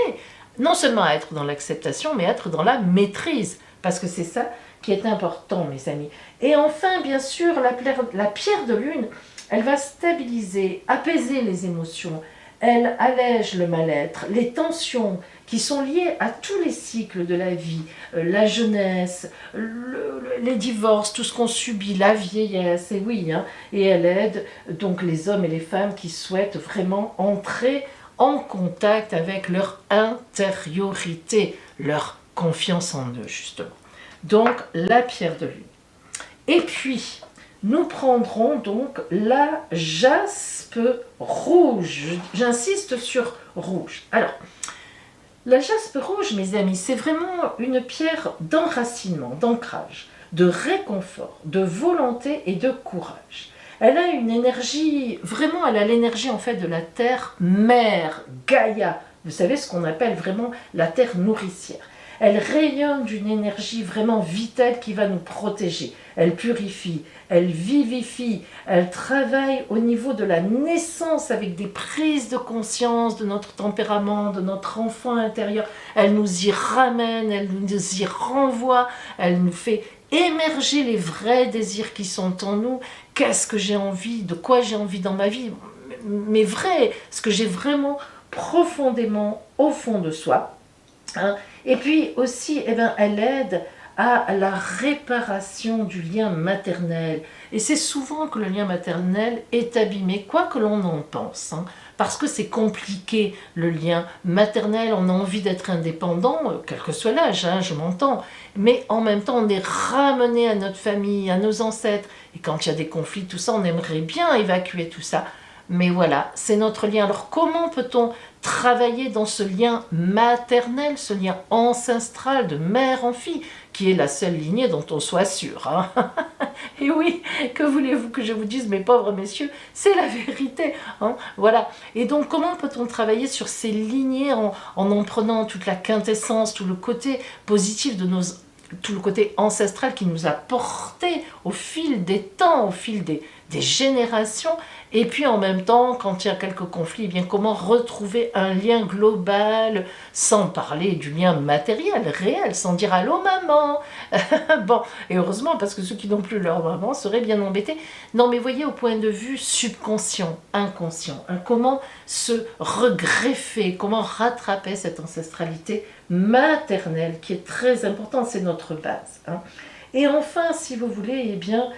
non seulement à être dans l'acceptation, mais à être dans la maîtrise. Parce que c'est ça qui est important, mes amis. Et enfin, bien sûr, la pierre de lune, elle va stabiliser, apaiser les émotions. Elle allège le mal-être, les tensions qui sont liées à tous les cycles de la vie, la jeunesse, les divorces, tout ce qu'on subit, la vieillesse, et oui, hein, et elle aide donc les hommes et les femmes qui souhaitent vraiment entrer en contact avec leur intériorité, leur confiance en eux, justement. Donc, la pierre de lune. Et puis, nous prendrons donc la jaspe rouge. J'insiste sur rouge. Alors, la jaspe rouge, mes amis, c'est vraiment une pierre d'enracinement, d'ancrage, de réconfort, de volonté et de courage. Elle a une énergie, vraiment, elle a l'énergie en fait de la terre mère, Gaïa. Vous savez ce qu'on appelle vraiment la terre nourricière. Elle rayonne d'une énergie vraiment vitale qui va nous protéger. Elle purifie, elle vivifie, elle travaille au niveau de la naissance avec des prises de conscience de notre tempérament, de notre enfant intérieur. Elle nous y ramène, elle nous y renvoie, elle nous fait émerger les vrais désirs qui sont en nous. Qu'est-ce que j'ai envie, de quoi j'ai envie dans ma vie, mais vrai, ce que j'ai vraiment profondément au fond de soi. Hein. Et puis aussi, elle aide à la réparation du lien maternel. Et c'est souvent que le lien maternel est abîmé, quoi que l'on en pense. Hein, parce que c'est compliqué, le lien maternel. On a envie d'être indépendant, quel que soit l'âge, hein, je m'entends. Mais en même temps, on est ramené à notre famille, à nos ancêtres. Et quand il y a des conflits, tout ça, on aimerait bien évacuer tout ça. Mais voilà, c'est notre lien. Alors comment peut-on travailler dans ce lien maternel, ce lien ancestral de mère en fille, qui est la seule lignée dont on soit sûr, hein. Et oui, que voulez-vous que je vous dise, mes pauvres messieurs, c'est la vérité, hein, voilà. Et donc comment peut-on travailler sur ces lignées en prenant toute la quintessence, tout le côté positif de tout le côté ancestral qui nous a porté au fil des temps, au fil des générations, et puis en même temps, quand il y a quelques conflits, eh bien comment retrouver un lien global, sans parler du lien matériel, réel, sans dire allô maman. Bon, et heureusement, parce que ceux qui n'ont plus leur maman seraient bien embêtés. Non, mais voyez, au point de vue subconscient, inconscient, hein, comment se regreffer, comment rattraper cette ancestralité maternelle qui est très importante, c'est notre base. Hein. Et enfin, si vous voulez, eh bien,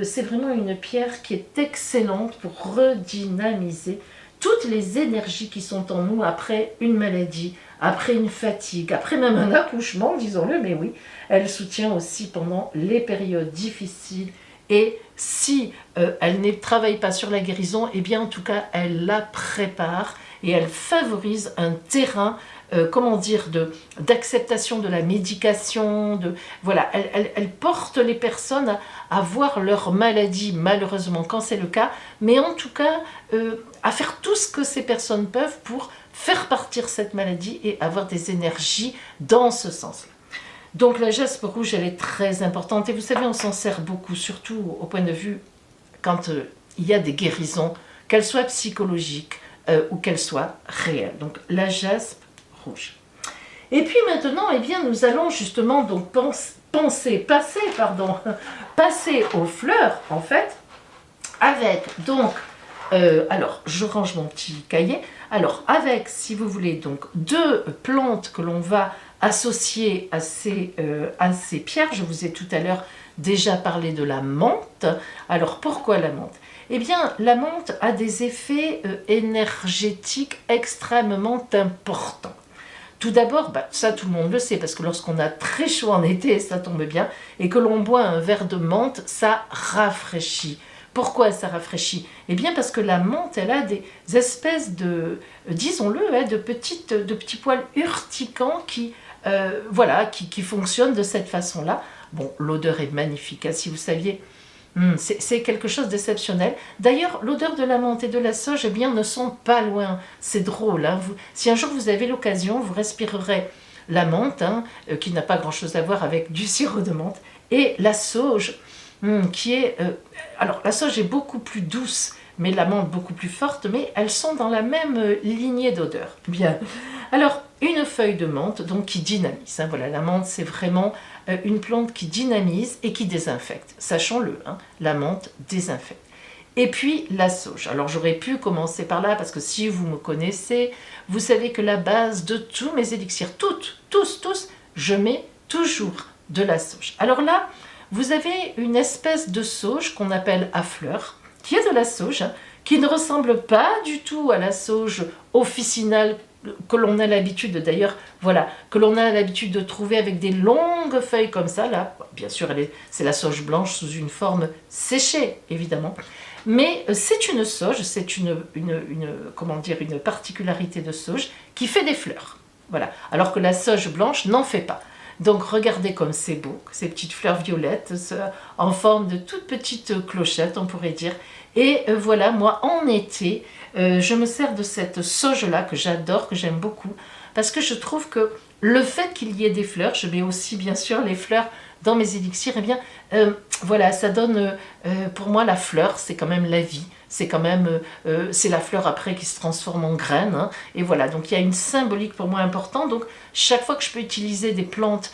c'est vraiment une pierre qui est excellente pour redynamiser toutes les énergies qui sont en nous après une maladie, après une fatigue, après même un accouchement, disons-le, mais oui, elle soutient aussi pendant les périodes difficiles. Et si elle ne travaille pas sur la guérison, eh bien en tout cas, elle la prépare et elle favorise un terrain, comment dire, d'acceptation de la médication. Voilà, elle porte les personnes à voir leur maladie, malheureusement, quand c'est le cas, mais en tout cas, à faire tout ce que ces personnes peuvent pour faire partir cette maladie et avoir des énergies dans ce sens-là. Donc la jaspe rouge, elle est très importante. Et vous savez, on s'en sert beaucoup, surtout au point de vue quand il y a des guérisons, qu'elles soient psychologiques ou qu'elles soient réelles. Donc la jaspe rouge. Et puis maintenant, eh bien, nous allons justement donc passer aux fleurs, en fait, avec donc... alors, je range mon petit cahier. Alors, avec, si vous voulez, donc 2 plantes que l'on va associer à ces pierres. Je vous ai tout à l'heure déjà parlé de la menthe. Alors, pourquoi la menthe? Eh bien, la menthe a des effets énergétiques extrêmement importants. Tout d'abord, ça tout le monde le sait, parce que lorsqu'on a très chaud en été, ça tombe bien, et que l'on boit un verre de menthe, ça rafraîchit. Pourquoi ça rafraîchit? Eh bien parce que la menthe, elle a des espèces de, disons-le, de petits poils urticants qui fonctionnent de cette façon-là. Bon, l'odeur est magnifique, hein, si vous saviez, c'est quelque chose d'exceptionnel. D'ailleurs, l'odeur de la menthe et de la sauge, eh bien, ne sont pas loin. C'est drôle, hein. Si un jour vous avez l'occasion, vous respirerez la menthe, hein, qui n'a pas grand-chose à voir avec du sirop de menthe, et la sauge, qui est... alors, la sauge est beaucoup plus douce, mais la menthe beaucoup plus forte, mais elles sont dans la même lignée d'odeur. Bien. Alors, une feuille de menthe, donc qui dynamise. Hein, voilà, la menthe, c'est vraiment une plante qui dynamise et qui désinfecte. Sachons-le, hein, la menthe désinfecte. Et puis, la sauge. Alors, j'aurais pu commencer par là, parce que si vous me connaissez, vous savez que la base de tous mes élixirs, tous, je mets toujours de la sauge. Alors là, vous avez une espèce de sauge qu'on appelle à fleurs, qui est de la sauge, hein, qui ne ressemble pas du tout à la sauge officinale que l'on a l'habitude, d'ailleurs, voilà, que l'on a l'habitude de trouver avec des longues feuilles comme ça. Là, bien sûr, c'est la sauge blanche sous une forme séchée, évidemment. Mais c'est une sauge, c'est une particularité de sauge qui fait des fleurs. Voilà. Alors que la sauge blanche n'en fait pas. Donc regardez comme c'est beau, ces petites fleurs violettes en forme de toutes petites clochettes, on pourrait dire. Et voilà, moi en été, je me sers de cette sauge-là que j'adore, que j'aime beaucoup, parce que je trouve que le fait qu'il y ait des fleurs, je mets aussi bien sûr les fleurs dans mes élixirs, eh bien voilà, ça donne, pour moi la fleur, c'est quand même la vie. C'est quand même, c'est la fleur après qui se transforme en graine, hein, et voilà, donc il y a une symbolique pour moi importante. Donc chaque fois que je peux utiliser des plantes,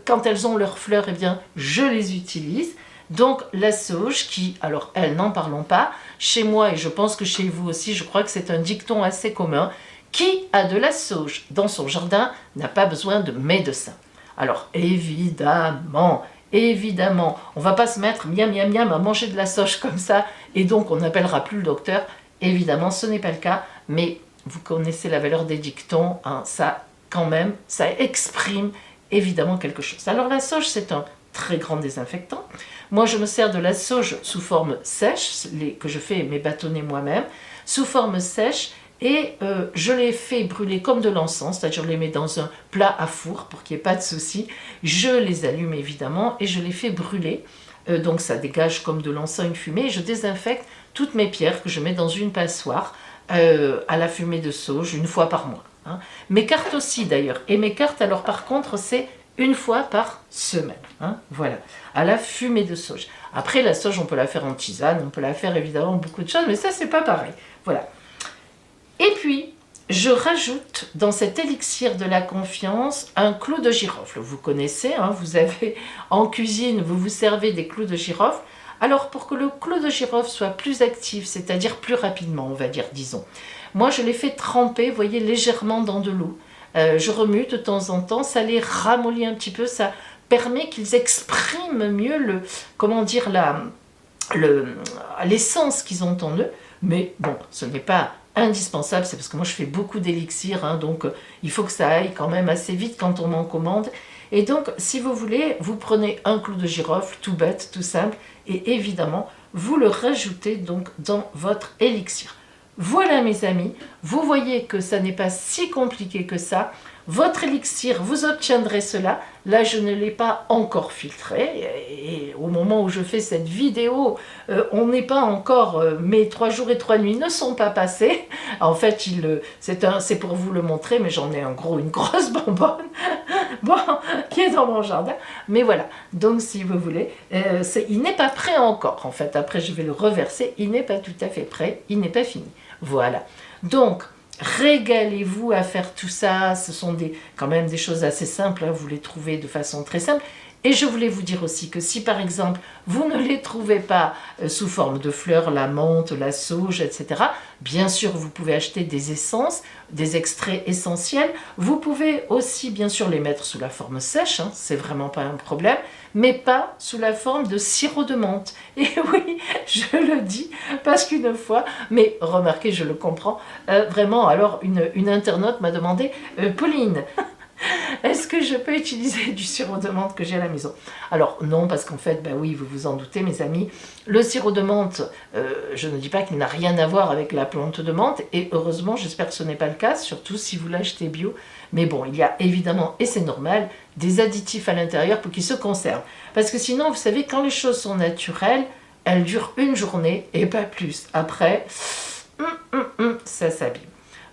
quand elles ont leurs fleurs, eh bien je les utilise. Donc la sauge qui, alors elle, n'en parlons pas, chez moi et je pense que chez vous aussi, je crois que c'est un dicton assez commun, qui a de la sauge dans son jardin n'a pas besoin de médecin. Alors évidemment, on va pas se mettre miam miam miam à manger de la sauge comme ça et donc on n'appellera plus le docteur. Évidemment, ce n'est pas le cas, mais vous connaissez la valeur des dictons, hein, ça quand même, ça exprime évidemment quelque chose. Alors la sauge, c'est un très grand désinfectant. Moi, je me sers de la sauge sous forme sèche, que je fais mes bâtonnets moi-même, sous forme sèche, et je les fais brûler comme de l'encens, c'est-à-dire je les mets dans un plat à four pour qu'il n'y ait pas de souci. Je les allume évidemment et je les fais brûler. Donc ça dégage comme de l'encens, une fumée, et je désinfecte toutes mes pierres que je mets dans une passoire à la fumée de sauge une fois par mois. Hein. Mes cartes aussi d'ailleurs. Et mes cartes, alors par contre, c'est une fois par semaine. Hein, voilà, à la fumée de sauge. Après, la sauge, on peut la faire en tisane, on peut la faire évidemment beaucoup de choses, mais ça, c'est pas pareil. Voilà. Et puis, je rajoute dans cet élixir de la confiance un clou de girofle. Vous connaissez, hein, vous avez en cuisine, vous vous servez des clous de girofle. Alors, pour que le clou de girofle soit plus actif, c'est-à-dire plus rapidement, on va dire, disons, moi, je les fais tremper, vous voyez, légèrement dans de l'eau. Je remue de temps en temps, ça les ramollit un petit peu, ça permet qu'ils expriment mieux l'essence qu'ils ont en eux. Mais bon, ce n'est pas indispensable, c'est parce que moi je fais beaucoup d'élixirs, hein, donc il faut que ça aille quand même assez vite quand on m'en commande. Et donc, si vous voulez, vous prenez un clou de girofle, tout bête, tout simple, et évidemment, vous le rajoutez donc dans votre élixir. Voilà mes amis, vous voyez que ça n'est pas si compliqué que ça. Votre élixir, vous obtiendrez cela. Là, je ne l'ai pas encore filtré. Et au moment où je fais cette vidéo, on n'est pas encore... mes 3 jours et 3 nuits ne sont pas passés. En fait, c'est pour vous le montrer, mais j'en ai une grosse bonbonne bon, qui est dans mon jardin. Mais voilà, donc si vous voulez, il n'est pas prêt encore. En fait, après, je vais le reverser. Il n'est pas tout à fait prêt. Il n'est pas fini. Voilà. Donc... régalez-vous à faire tout ça, ce sont quand même des choses assez simples, hein, vous les trouvez de façon très simple. Et je voulais vous dire aussi que si par exemple vous ne les trouvez pas sous forme de fleurs, la menthe, la sauge, etc., bien sûr vous pouvez acheter des essences, des extraits essentiels. Vous pouvez aussi bien sûr les mettre sous la forme sèche, hein, c'est vraiment pas un problème, mais pas sous la forme de sirop de menthe. Et oui, je le dis parce qu'une fois, mais remarquez, je le comprends, vraiment, alors une internaute m'a demandé « Pauline, est-ce que je peux utiliser du sirop de menthe que j'ai à la maison ?» Alors non, parce qu'en fait, ben oui, vous vous en doutez mes amis, le sirop de menthe, je ne dis pas qu'il n'a rien à voir avec la plante de menthe, et heureusement, j'espère que ce n'est pas le cas, surtout si vous l'achetez bio. Mais bon, il y a évidemment, et c'est normal, des additifs à l'intérieur pour qu'ils se conservent. Parce que sinon, vous savez, quand les choses sont naturelles, elles durent une journée et pas plus. Après, ça s'abîme.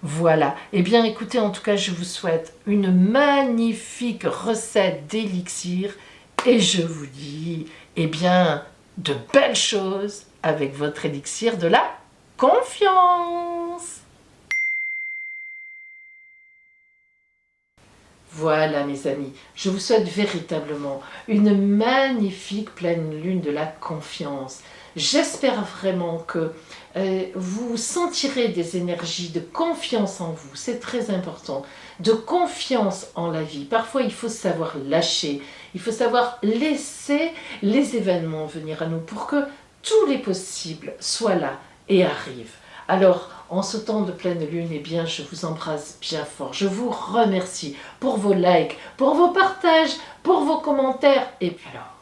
Voilà. Eh bien, écoutez, en tout cas, je vous souhaite une magnifique recette d'élixir et je vous dis, eh bien, de belles choses avec votre élixir de la confiance. Voilà mes amis, je vous souhaite véritablement une magnifique pleine lune de la confiance. J'espère vraiment que vous sentirez des énergies de confiance en vous, c'est très important, de confiance en la vie. Parfois il faut savoir lâcher, il faut savoir laisser les événements venir à nous pour que tous les possibles soient là et arrivent. Alors, en ce temps de pleine lune, eh bien, je vous embrasse bien fort. Je vous remercie pour vos likes, pour vos partages, pour vos commentaires. Et puis alors,